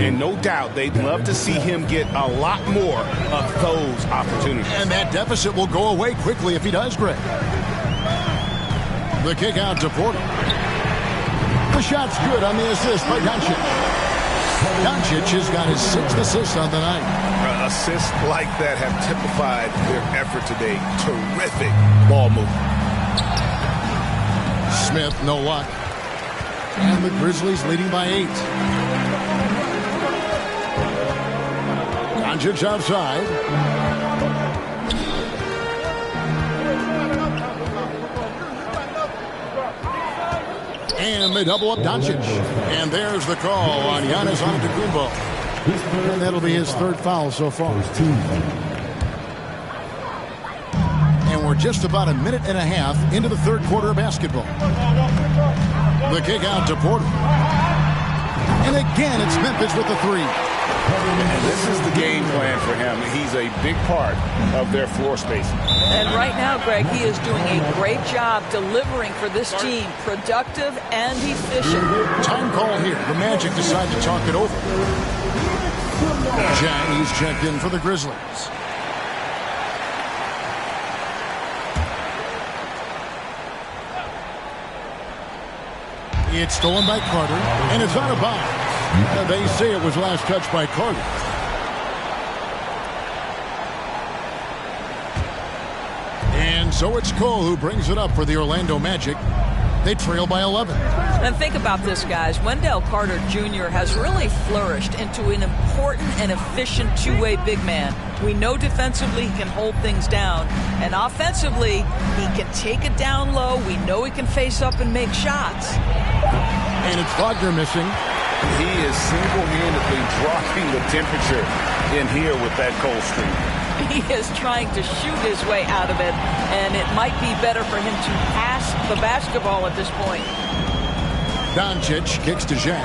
S3: And no doubt they'd love to see him get a lot more of those opportunities.
S1: And that deficit will go away quickly if he does, Greg. The kick out to Porter. The shot's good on the assist by Doncic. Doncic has got his 6th assist on the night.
S3: Assists like that have typified their effort today. Terrific ball movement.
S1: Smith, no luck. And the Grizzlies leading by 8. Doncic outside. And they double up Doncic. And there's the call on Giannis Antetokounmpo. And that'll be his 3rd foul so far. And we're just about a minute and a half into the 3rd quarter of basketball. The kick out to Porter. And again, it's Memphis with the 3.
S3: And this is the game plan for him. He's a big part of their floor spacing.
S9: And right now, Greg, he is doing a great job delivering for this team. Productive and efficient.
S1: Time call here. The Magic decide to talk it over. Jang, he's checked in for the Grizzlies. It's stolen by Carter, and it's out of bounds. They say it was last touched by Carter. And so it's Cole who brings it up for the Orlando Magic. They trail by 11.
S9: And think about this, guys. Wendell Carter Jr. has really flourished into an important and efficient two-way big man. We know defensively he can hold things down, and offensively he can take it down low. We know he can face up and make shots.
S1: And it's Wagner missing.
S3: He is single-handedly dropping the temperature in here with that cold streak.
S9: He is trying to shoot his way out of it, and it might be better for him to pass the basketball at this point.
S1: Doncic kicks to Zhang.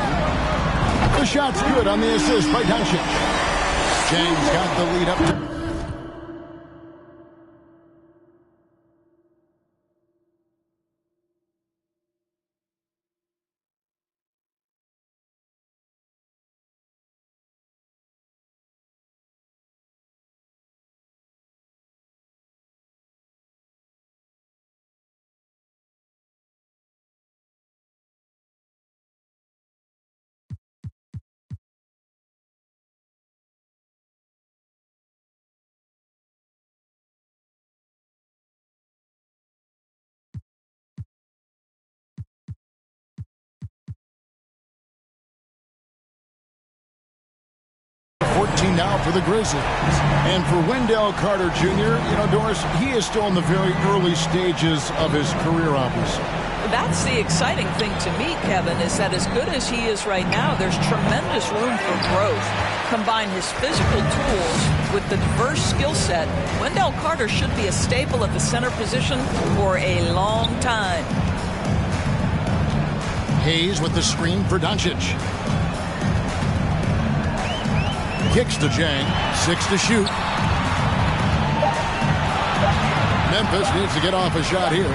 S1: The shot's good on the assist by Doncic. Zhang's got the lead up to... now for the Grizzlies. And for Wendell Carter Jr., you know, Doris, he is still in the very early stages of his career, obviously.
S9: That's the exciting thing to me, Kevin, is that as good as he is right now, there's tremendous room for growth. Combine his physical tools with the diverse skill set, Wendell Carter should be a staple at the center position for a long time.
S1: Hayes with the screen for Doncic. Kicks to Zhang. 6 to shoot. Memphis needs to get off a shot here.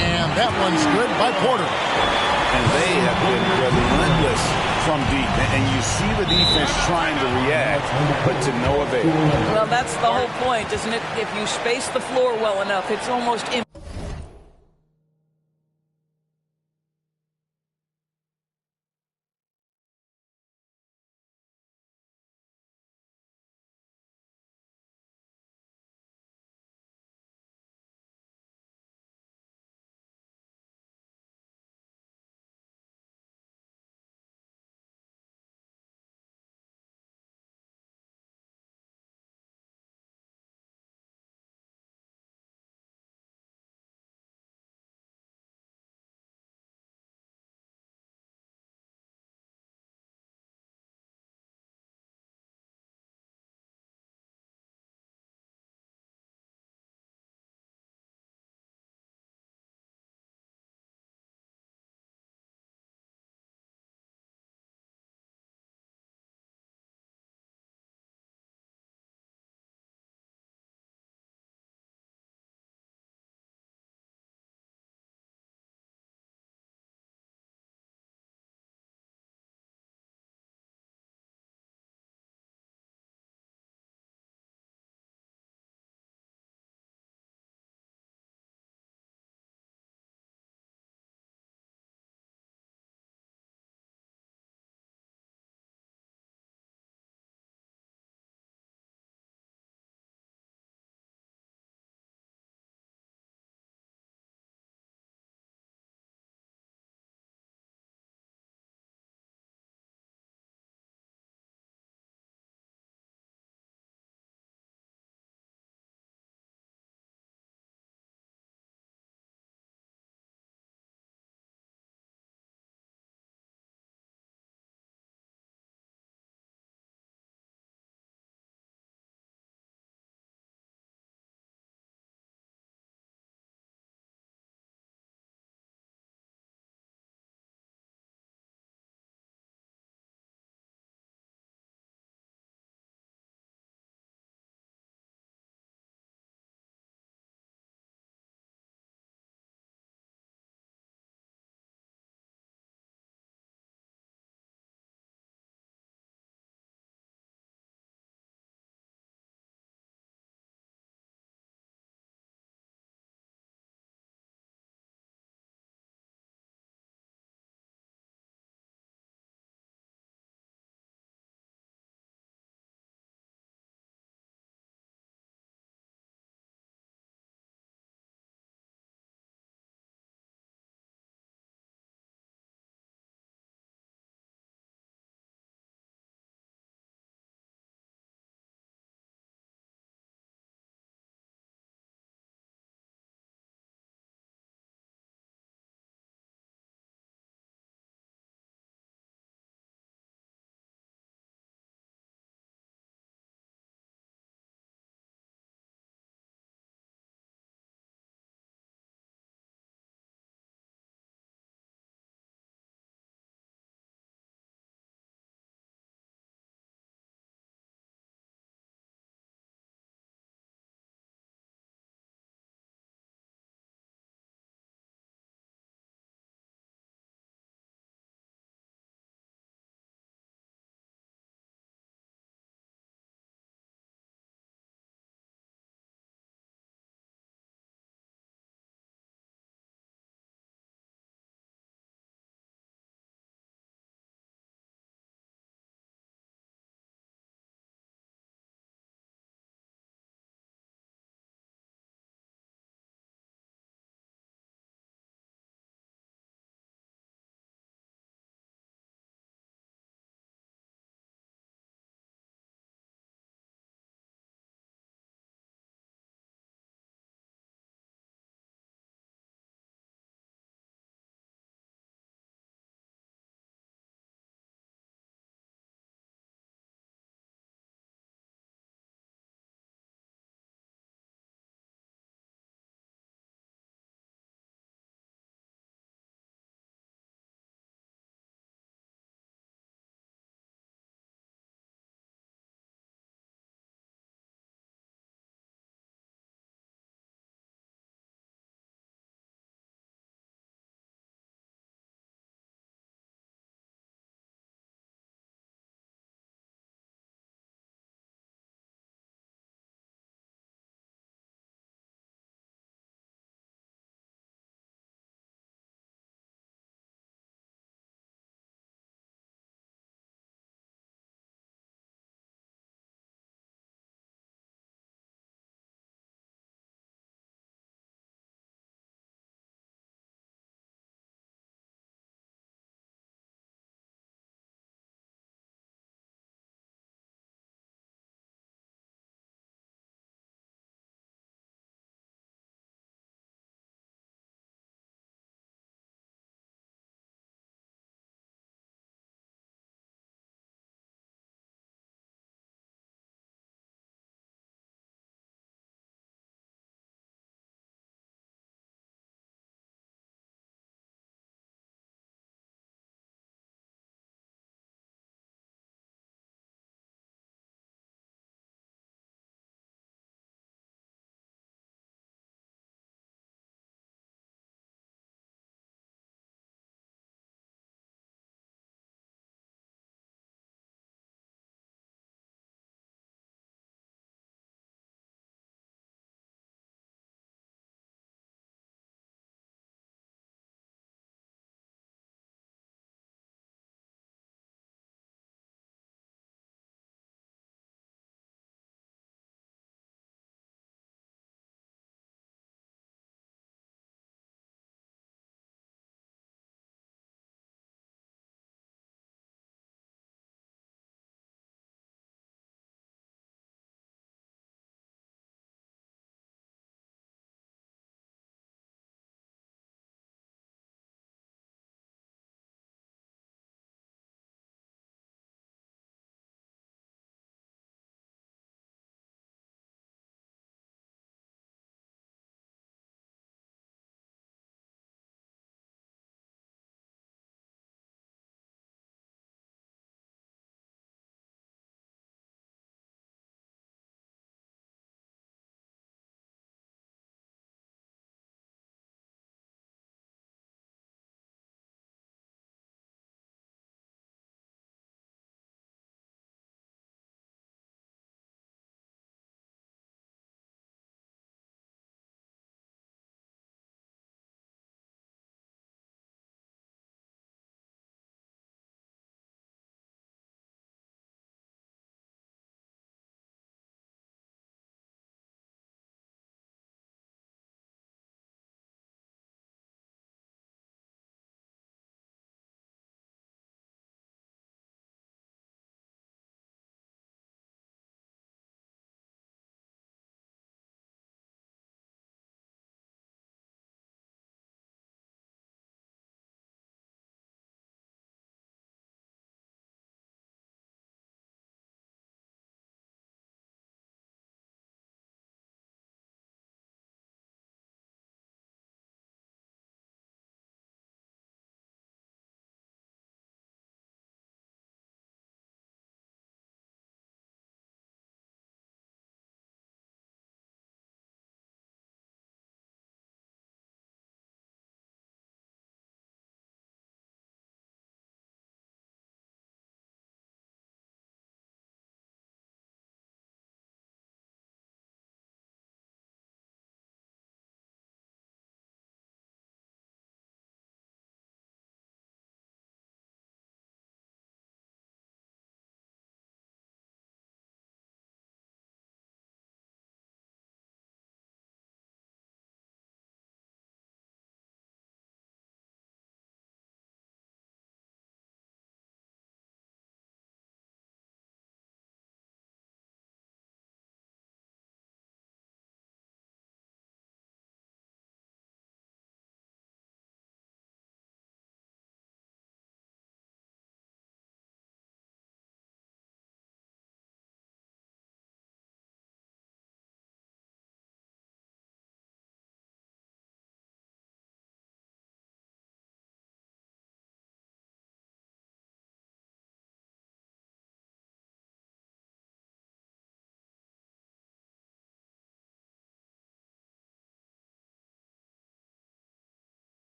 S1: And that one's good by Porter.
S3: And they have been relentless from deep. And you see the defense trying to react, but to no avail.
S9: Well, that's the whole point, isn't it? If you space the floor well enough, it's almost impossible.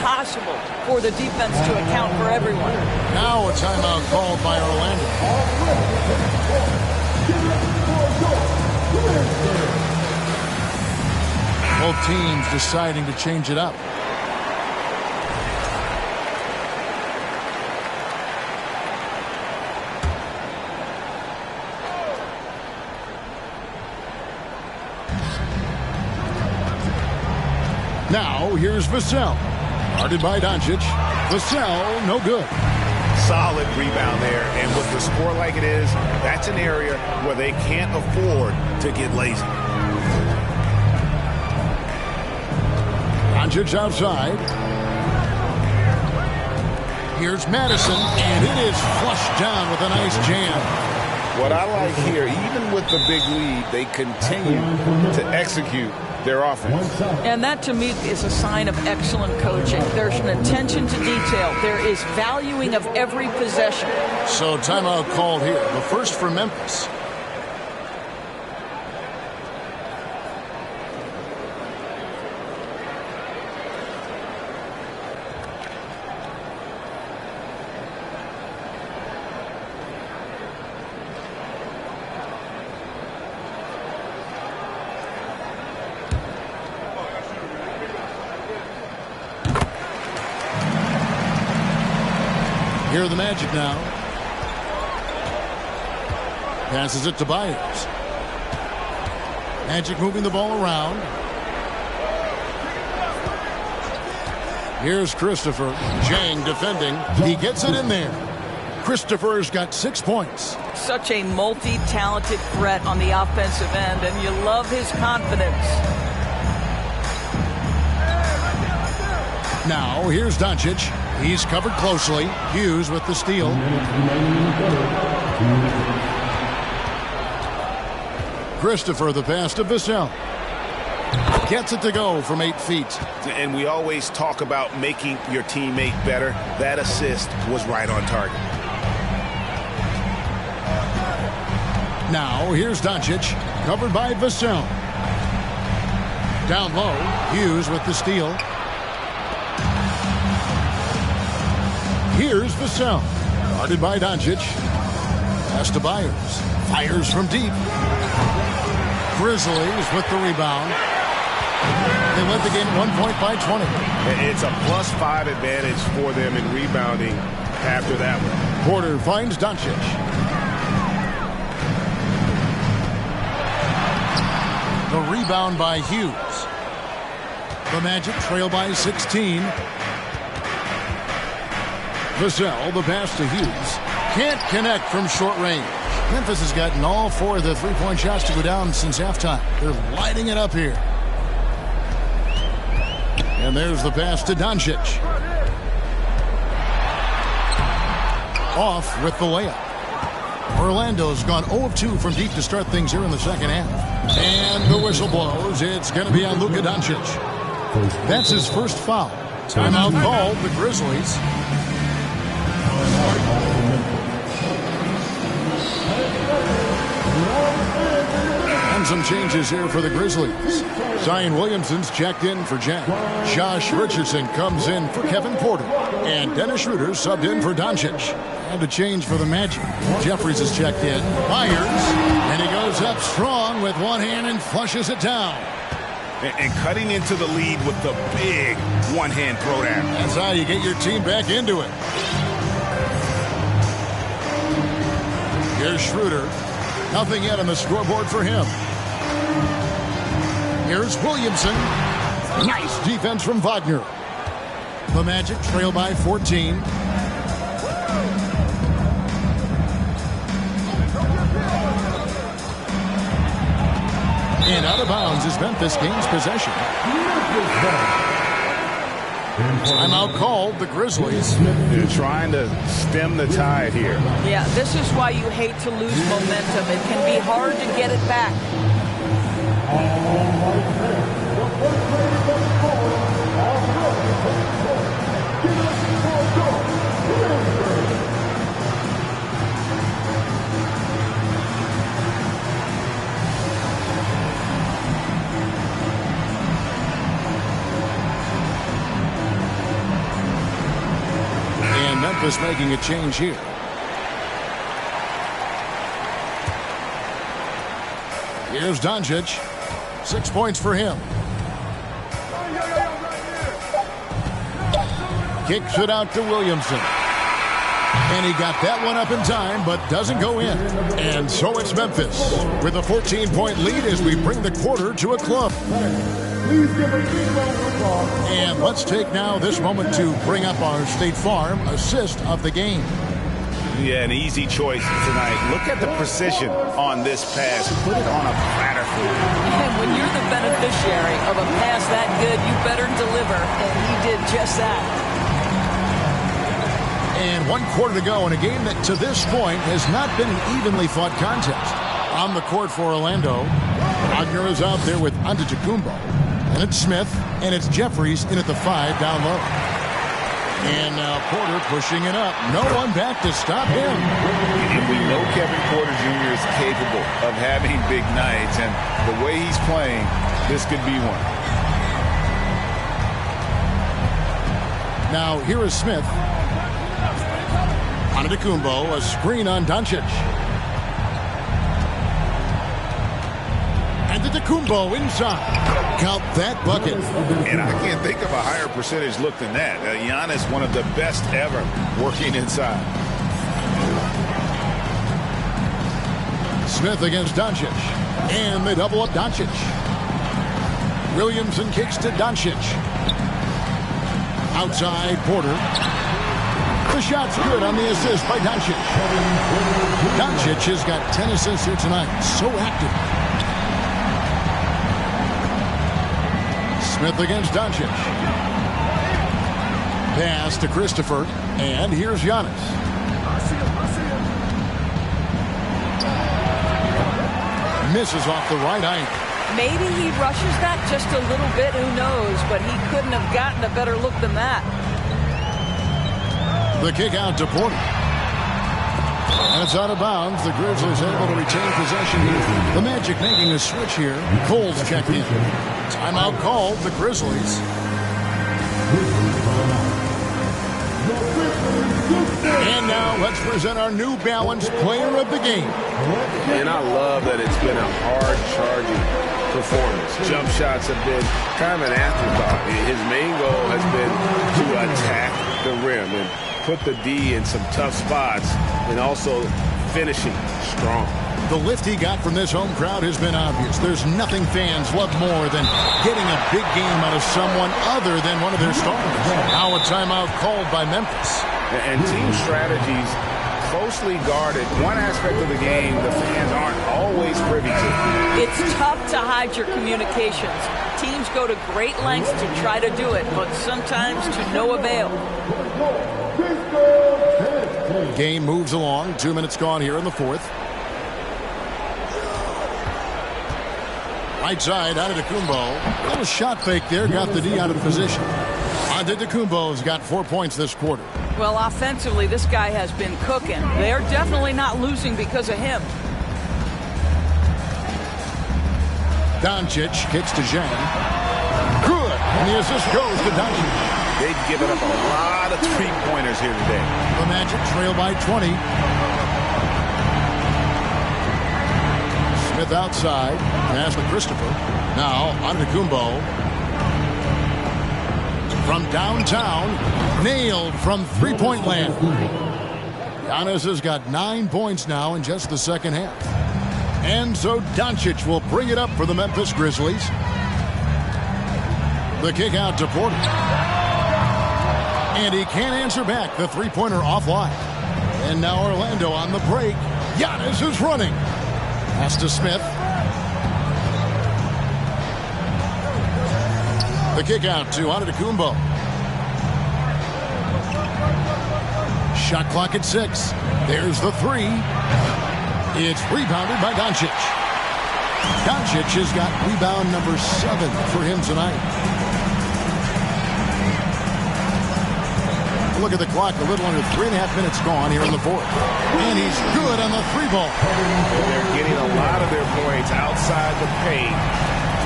S9: impossible for the defense to account for everyone.
S1: Now a timeout called by Orlando. Both teams deciding to change it up. Now, here's Vassell. Guarded by Doncic. Vassell, no good.
S5: Solid rebound there. And with the score like it is, that's an area where they can't afford to get lazy.
S1: Doncic outside. Here's Madison, and it is flushed down with a nice jam.
S3: What I like here, even with the big lead, they continue to execute their offense.
S9: And that, to me, is a sign of excellent coaching. There's an attention to detail. There is valuing of every possession.
S1: So timeout called here. The first for Memphis. Here are the Magic now. Passes it to Byers. Magic moving the ball around. Here's Christopher. Jang defending. He gets it in there. Christopher's got 6 points.
S9: Such a multi-talented threat on the offensive end, and you love his confidence.
S1: Now, here's Doncic. He's covered closely. Hughes with the steal. Christopher, the pass to Vassell. Gets it to go from 8 feet.
S5: And we always talk about making your teammate better. That assist was right on target.
S1: Now, here's Doncic. Covered by Vassell. Down low. Hughes with the steal. Here's Vassell. Guarded by Doncic. Pass to Byers. Fires from deep. Grizzlies with the rebound. They led the game 1 point by 20.
S3: It's a +5 advantage for them in rebounding after that one.
S1: Porter finds Doncic. The rebound by Hughes. The Magic trail by 16. Vassell, the pass to Hughes. Can't connect from short range. Memphis has gotten all 4 of the three-point shots to go down since halftime. They're lighting it up here. And there's the pass to Doncic. Off with the layup. Orlando's gone 0 of 2 from deep to start things here in the second half. And the whistle blows. It's going to be on Luka Doncic. That's his first foul. Timeout called the Grizzlies. And some changes here for the Grizzlies. Zion Williamson's checked in for Jack. Josh Richardson comes in for Kevin Porter. And Dennis Schroeder subbed in for Doncic. And a change for the Magic. Jeffries is checked in. Myers. And he goes up strong with one hand and flushes it down.
S5: And cutting into the lead with the big one-hand throwdown.
S1: That's how you get your team back into it. Here's Schroeder. Nothing yet on the scoreboard for him. Here's Williamson. Nice defense from Wagner. The Magic trail by 14. And out of bounds as Memphis gains possession. Timeout called the Grizzlies.
S3: They're trying to stem the tide here.
S9: Yeah, this is why you hate to lose momentum. It can be hard to get it back.
S1: Memphis making a change here. Here's Doncic. 6 points for him. Kicks it out to Williamson. And he got that one up in time, but doesn't go in. And so it's Memphis with a 14-point lead as we bring the quarter to a close. And let's take now this moment to bring up our State Farm assist of the game.
S5: Yeah, an easy choice tonight. Look at the precision on this pass. Put it on a platter for you.
S9: And when you're the beneficiary of a pass that good, you better deliver. And he did just that.
S1: And 1 quarter to go in a game that to this point has not been an evenly fought contest. On the court for Orlando, Wagner is out there with Antetokounmpo. And it's Smith, and it's Jeffries in at the 5 down low. And now Porter pushing it up. No one back to stop him.
S5: And we know Kevin Porter Jr. is capable of having big nights, and the way he's playing, this could be one.
S1: Now here is Smith. Antetokounmpo, a screen on Doncic. Antetokounmpo inside. Count that bucket.
S5: And I can't think of a higher percentage look than that. Giannis, one of the best ever working inside.
S1: Smith against Doncic. And they double up Doncic. Williamson kicks to Doncic. Outside Porter. The shot's good on the assist by Doncic. Doncic has got 10 assists here tonight. So active. Smith against Doncic. Pass to Christopher. And here's Giannis. Misses off the right ankle.
S9: Maybe he rushes that just a little bit. Who knows? But he couldn't have gotten a better look than that.
S1: The kick out to Porter. And it's out of bounds. The Grizzlies able to retain possession here. The Magic making a switch here. Cole's checked in. Timeout called. The Grizzlies. And now let's present our New Balance player of the game.
S4: And I love that it's been a hard-charging performance. Jump shots have been kind of an afterthought. His main goal has been to attack the rim and put the D in some tough spots and also finishing strong.
S1: The lift he got from this home crowd has been obvious. There's nothing fans love more than getting a big game out of someone other than one of their stars. Now a timeout called by Memphis.
S3: And team strategies closely guarded. One aspect of the game the fans aren't always privy to.
S9: It's tough to hide your communications. Teams go to great lengths to try to do it, but sometimes to no avail.
S1: Game moves along. 2 minutes gone here in the fourth. Right side, Antetokounmpo. Little shot fake there, got the D out of position. Antetokounmpo's got 4 points this quarter.
S9: Well, offensively, this guy has been cooking. They're definitely not losing because of him.
S1: Doncic kicks to Zhang. Good. And the assist goes to Doncic.
S5: They've given up a lot of three-pointers here today.
S1: The Magic trail by 20. Smith outside. Pass to Christopher. Now, Antetokounmpo. From downtown. Nailed from three-point land. Giannis has got 9 points now in just the second half. And so Doncic will bring it up for the Memphis Grizzlies. The kick out to Porter. And he can't answer back. The three-pointer offline. And now Orlando on the break. Giannis is running. Pass to Smith. The kick out to Antetokounmpo. Shot clock at 6. There's the three. It's rebounded by Doncic. Doncic has got rebound number 7 for him tonight. Look at the clock, a little under 3.5 minutes gone here in the fourth. And he's good on the three ball.
S4: They're getting a lot of their points outside the paint.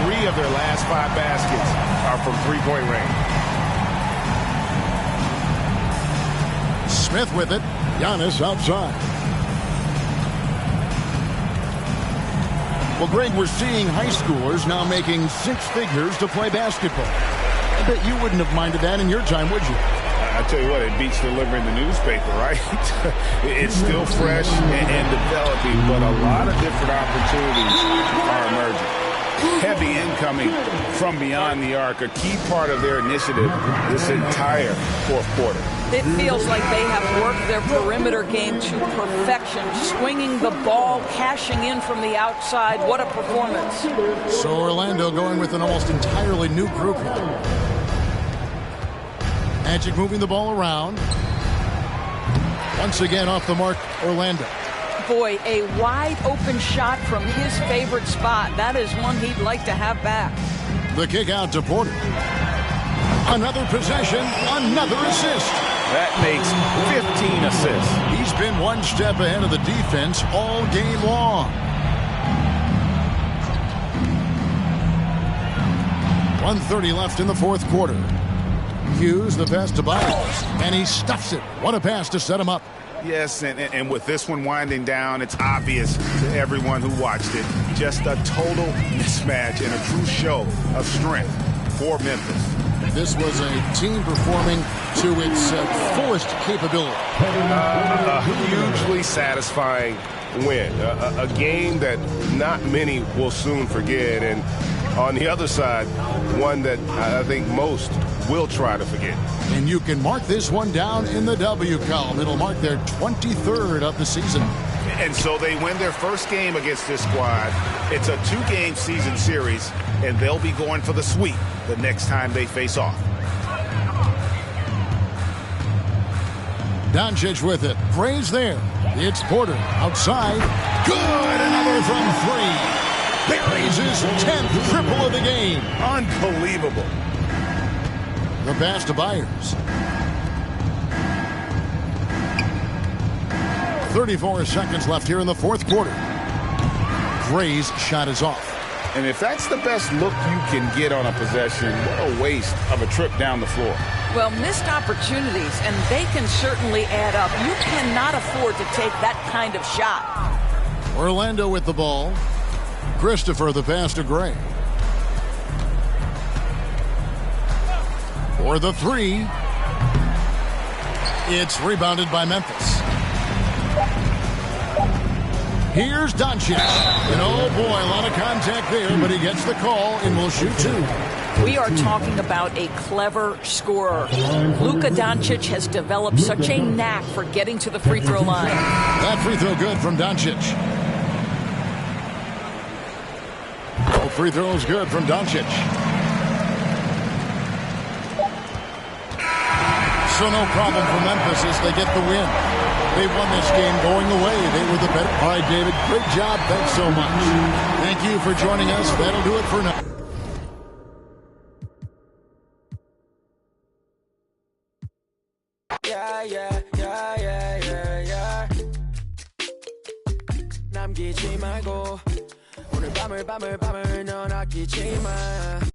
S4: 3 of their last 5 baskets are from three-point range.
S1: Smith with it. Giannis outside. Well, Greg, we're seeing high schoolers now making six figures to play basketball. I bet you wouldn't have minded that in your time, would you?
S3: I tell you what, it beats delivering the newspaper, right? It's still fresh and developing, but a lot of different opportunities are emerging. Heavy incoming from beyond the arc, a key part of their initiative this entire fourth quarter.
S9: It feels like they have worked their perimeter game to perfection, swinging the ball, cashing in from the outside. What a performance.
S1: So Orlando going with an almost entirely new group here. Magic moving the ball around. Once again off the mark, Orlando.
S9: Boy, a wide open shot from his favorite spot. That is one he'd like to have back.
S1: The kick out to Porter. Another possession, another assist.
S3: That makes 15 assists.
S1: He's been one step ahead of the defense all game long. 1:30 left in the fourth quarter. Hughes the pass to Byers, and he stuffs it. What a pass to set him up.
S5: Yes, and with this one winding down, it's obvious to everyone who watched it. Just a total mismatch and a true show of strength for Memphis.
S1: This was a team performing to its fullest capability.
S4: A hugely satisfying win. A game that not many will soon forget. And on the other side, one that I think most will try to forget.
S1: And you can mark this one down in the W column. It'll mark their 23rd of the season.
S5: And so they win their first game against this squad. It's a two-game season series, and they'll be going for the sweep the next time they face off.
S1: Doncic with it. Gray's there. It's Porter outside. Good. Another from three. Buries his 10th triple of the game.
S5: Unbelievable.
S1: The pass to Byers. 34 seconds left here in the fourth quarter. Gray's shot is off.
S3: And if that's the best look you can get on a possession, what a waste of a trip down the floor.
S9: Well, missed opportunities, and they can certainly add up. You cannot afford to take that kind of shot.
S1: Orlando with the ball. Christopher the pass to Gray. For the three. It's rebounded by Memphis. Here's Doncic. And oh boy, a lot of contact there, but he gets the call and will shoot two.
S9: We are talking about a clever scorer. Luka Doncic has developed such a knack for getting to the free throw line.
S1: That free throw good from Doncic. Oh, free throws good from Doncic. So no problem for Memphis as they get the win. They won this game going away. They were the better. All right, David, great job. Thanks so much. Thank you for joining us. That'll do it for now.
S13: 남기지 말고 오늘 밤을 넌 아끼지 마